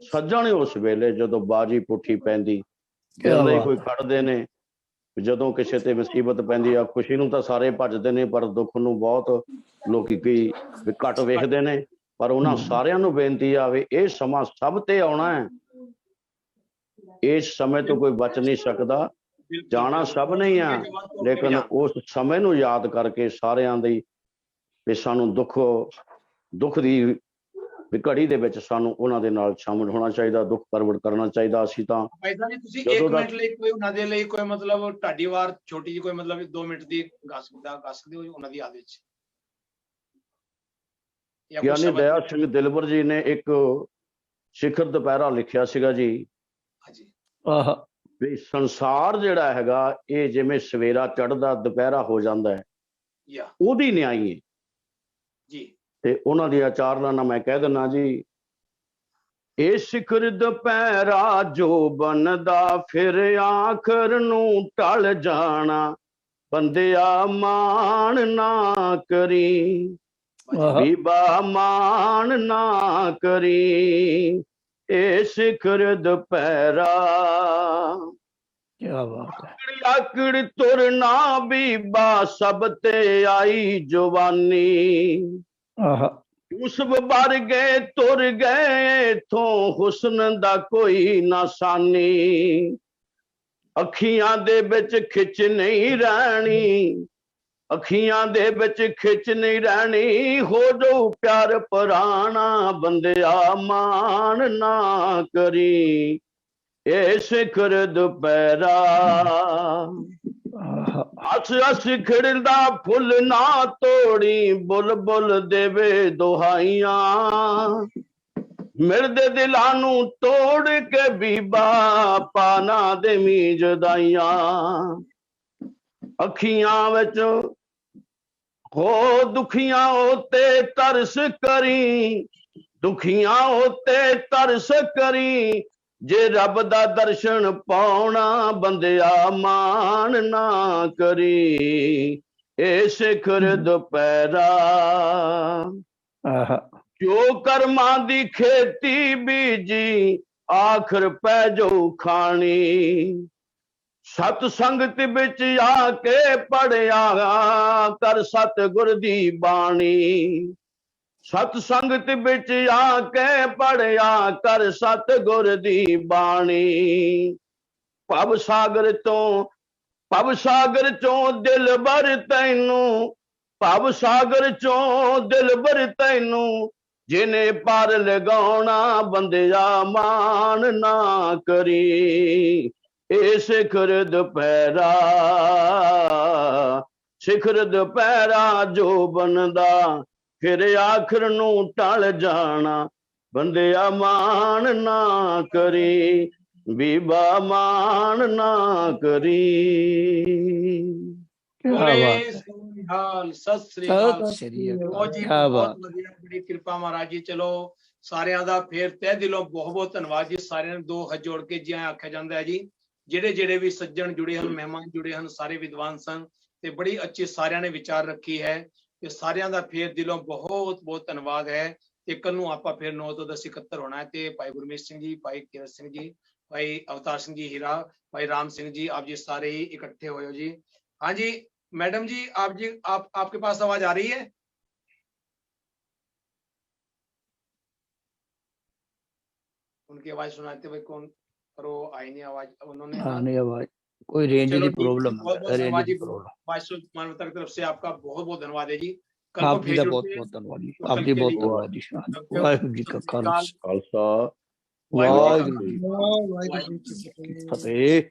ਸੱਜਣ ਉਸ ਵੇਲੇ ਜਦੋਂ ਬਾਜੀ ਪੁੱਠੀ ਪੈਂਦੀ। ਕਹਿੰਦੇ ਕੋਈ ਖੜਦੇ ਨੇ ਜਦੋਂ ਕਿਸੇ ਤੇ ਮੁਸੀਬਤ ਪੈਂਦੀ ਆ। ਖੁਸ਼ੀ ਨੂੰ ਤਾਂ ਸਾਰੇ ਭੱਜਦੇ ਨੇ, ਪਰ ਦੁੱਖ ਨੂੰ ਬਹੁਤ ਲੋਕੀ ਕਈ ਘੱਟ ਵੇਖਦੇ ਨੇ। ਪਰ ਉਹਨਾਂ ਸਾਰਿਆਂ ਨੂੰ ਬੇਨਤੀ ਆ ਵੀ ਇਹ ਸਮਾਂ ਸਭ ਤੇ ਆਉਣਾ ਹੈ। ਇਸ ਸਮੇਂ ਤੋਂ ਕੋਈ ਬਚ ਨਹੀਂ ਸਕਦਾ, ਜਾਣਾ ਸਭ ਨਹੀਂ ਆ। ਲੇਕਿਨ ਉਸ ਸਮੇਂ ਨੂੰ ਯਾਦ ਕਰਕੇ ਸਾਰਿਆਂ ਦੀ ਵੀ ਸਾਨੂੰ ਦੁੱਖ ਦੀ ਘੜੀ ਦੇ ਵਿੱਚ ਸਾਨੂੰ ਉਹਨਾਂ ਦੇ ਨਾਲ ਸ਼ਾਮਿਲ ਹੋਣਾ ਚਾਹੀਦਾ, ਦੁੱਖ ਪ੍ਰਗਟ ਕਰਨਾ ਚਾਹੀਦਾ। ਅਸੀਂ ਤਾਂ ਭਾਈ ਸਾਹਿਬ ਜੀ, ਤੁਸੀਂ 1 ਮਿੰਟ ਲਈ ਕੋਈ ਉਹਨਾਂ ਦੇ ਲਈ ਕੋਈ ਮਤਲਬ ਢਾਡੀ ਵਾਰ ਛੋਟੀ ਜਿਹੀ ਕੋਈ ਮਤਲਬ 2 ਮਿੰਟ ਦੀ ਗਾ ਸਕਦੇ ਹੋ ਉਹਨਾਂ ਦੀ ਯਾਦ ਵਿੱਚ? ਗਿਆਨੀ ਦਇਆ ਸਿੰਘ ਦਿਲਬਰ ਜੀ ਨੇ ਇੱਕ ਸਿਖਰ ਦੁਪਹਿਰਾ ਲਿਖਿਆ ਸੀਗਾ ਜੀ। ਹਾਂਜੀ। ਵੀ ਸੰਸਾਰ ਜਿਹੜਾ ਹੈਗਾ ਇਹ ਜਿਵੇਂ ਸਵੇਰਾ ਚੜ੍ਹਦਾ ਦੁਪਹਿਰਾ ਹੋ ਜਾਂਦਾ ਹੈ, ਉਹਦੀ ਨਿਆਈ ਹੈ ਜੀ। ਤੇ ਉਹਨਾਂ ਦੀ ਆਚਾਰਨਾ ਮੈਂ ਕਹਿ ਦਿੰਦਾ ਜੀ। ਇਹ ਸਿਖਰ ਦੁਪਹਿਰਾ ਜੋ ਬਣਦਾ ਫਿਰ ਆਖਰ ਨੂੰ ਟਲ ਜਾਣਾ, ਬੰਦਿਆ ਮਾਣ ਨਾ ਕਰੀ, ਬੀਬਾ ਮਾਣ ਨਾ ਕਰੀ। ਇਹ ਸਿਖਰ ਦੁਪਹਿਰਾ ਕਿਆ ਬਾਤ ਹੈ। ਆਕੜ ਤੁਰਨਾ ਬੀਬਾ ਸਭ ਤੇ ਆਈ ਜਵਾਨੀ। ਯੂਸਫ ਵਰਗੇ ਤੁਰ ਗਏ ਇਥੋਂ ਹੁਸਨ ਦਾ ਕੋਈ ਨਾ ਸਾਨੀ। ਅੱਖੀਆਂ ਦੇ ਵਿੱਚ ਖਿੱਚ ਨਹੀਂ ਰਹਿਣੀ, ਅੱਖੀਆਂ ਦੇ ਵਿੱਚ ਖਿੱਚ ਨਹੀਂ ਰਹਿਣੀ। ਹੋ ਜਾਊ ਪਿਆਰ ਪੁਰਾਣਾ, ਬੰਦਿਆ ਮਾਣ ਨਾ ਕਰੀ। ਇਹ ਸਿਖਰ ਦੁਪਹਿਰਾ ਹੱਸ ਖਿੜਦਾ ਫੁੱਲ ਨਾ ਤੋੜੀ, ਬੁਲਬੁਲ ਦੇਵੇ ਦੁਹਾਈਆਂ। ਮਿਲਦੇ ਦਿਲਾਂ ਨੂੰ ਤੋੜ ਕੇ ਬੀਬਾ ਪਾਣਾ ਦੇਵੀਂ ਜੁਦਾਈਆਂ। ਅੱਖੀਆਂ ਵਿੱਚ ਹੋ ਦੁਖੀਆਂ ਉਤੇ ਤਰਸ ਕਰੀ, ਦੁਖੀਆਂ ਉਤੇ ਤਰਸ ਕਰੀ। ਜੇ ਰੱਬ ਦਾ ਦਰਸ਼ਨ ਪਾਉਣਾ, ਬੰਦਿਆ ਮਾਣ ਨਾ ਕਰੀ। ਇਹ ਸਿਖਰ ਦੁਪਹਿਰਾ ਜੋ ਕਰਮਾਂ ਦੀ ਖੇਤੀ ਬੀਜੀ, ਆਖਰ ਪੈ ਜਾਊ ਖਾਣੀ। ਸਤ ਸੰਗਤ ਵਿੱਚ ਆ ਕੇ ਪੜਿਆ ਕਰ ਸਤਿਗੁਰ ਦੀ ਬਾਣੀ। सत संगत बिच आके पढ़िया कर सतगुर दी बाणी। भव सागर चों दिल भर तैनू, भव सागर चों दिल भर तैनू, जिने पार लगाउणा बंदिया मान ना करी। ए शिखर दुपहरा जो बनदा, फिर आखिर नू टल जाना, बंदिया मान ना करी, बीबा मान ना करी। सत श्री अकाल जी, बहुत वधिया, बड़ी कृपा महाराज जी। चलो सारिਆਂ ਦਾ ਫੇਰ ਤਹਿ ਦਿਲੋਂ ਬਹੁਤ ਬਹੁਤ ਧੰਨਵਾਦ ਜੀ। ਸਾਰਿਆਂ ਨੂੰ ਦੋ ਹੱਥ ਜੋੜ ਕੇ ਜੀ ਆਖਿਆ ਜਾਂਦਾ ਹੈ ਜੀ। ਜਿਹੜੇ ਵੀ ਸੱਜਣ ਜੁੜੇ ਹਨ, ਮਹਿਮਾਨ ਜੁੜੇ ਹਨ, ਸਾਰੇ ਵਿਦਵਾਨ ਸਨ ਤੇ ਬੜੀ ਅੱਛੀ ਸਾਰਿਆਂ ਨੇ ਵਿਚਾਰ ਰੱਖੀ ਹੈ ਤੇ ਸਾਰਿਆਂ ਦਾ ਫੇਰ ਦਿਲੋਂ ਬਹੁਤ ਬਹੁਤ ਧੰਨਵਾਦ ਹੈ। ਤੇ ਕੱਲ ਨੂੰ ਆਪਾਂ ਫਿਰ 9 ਤੋਂ 10 ਇਕੱਤਰ ਹੋਣਾ ਹੈ ਤੇ ਭਾਈ ਗੁਰਮੀਤ ਸਿੰਘ ਜੀ, ਭਾਈ ਕੀਰਤ ਸਿੰਘ ਜੀ, भाई अवतार सिंह जी हीरा, भाई राम सिंह जी, आप जी सारे ही इकट्ठे हो जी। हाँ जी मैडम जी, आपके पास आवाज आ रही है? उनकी आवाज सुनाते भाई कौन करो, आई नहीं आवाज, उन्होंने नहीं आवाज, कोई रेंज की प्रॉब्लम है। मानवता की तरफ से आपका बहुत बहुत धन्यवाद है जी। आपकी बहुत बहुत धन्यवाद जी, आपकी बहुत धन्यवाद जी। वाहिगुरू जी का खालसा, वाहिगुरू जी की फतेह।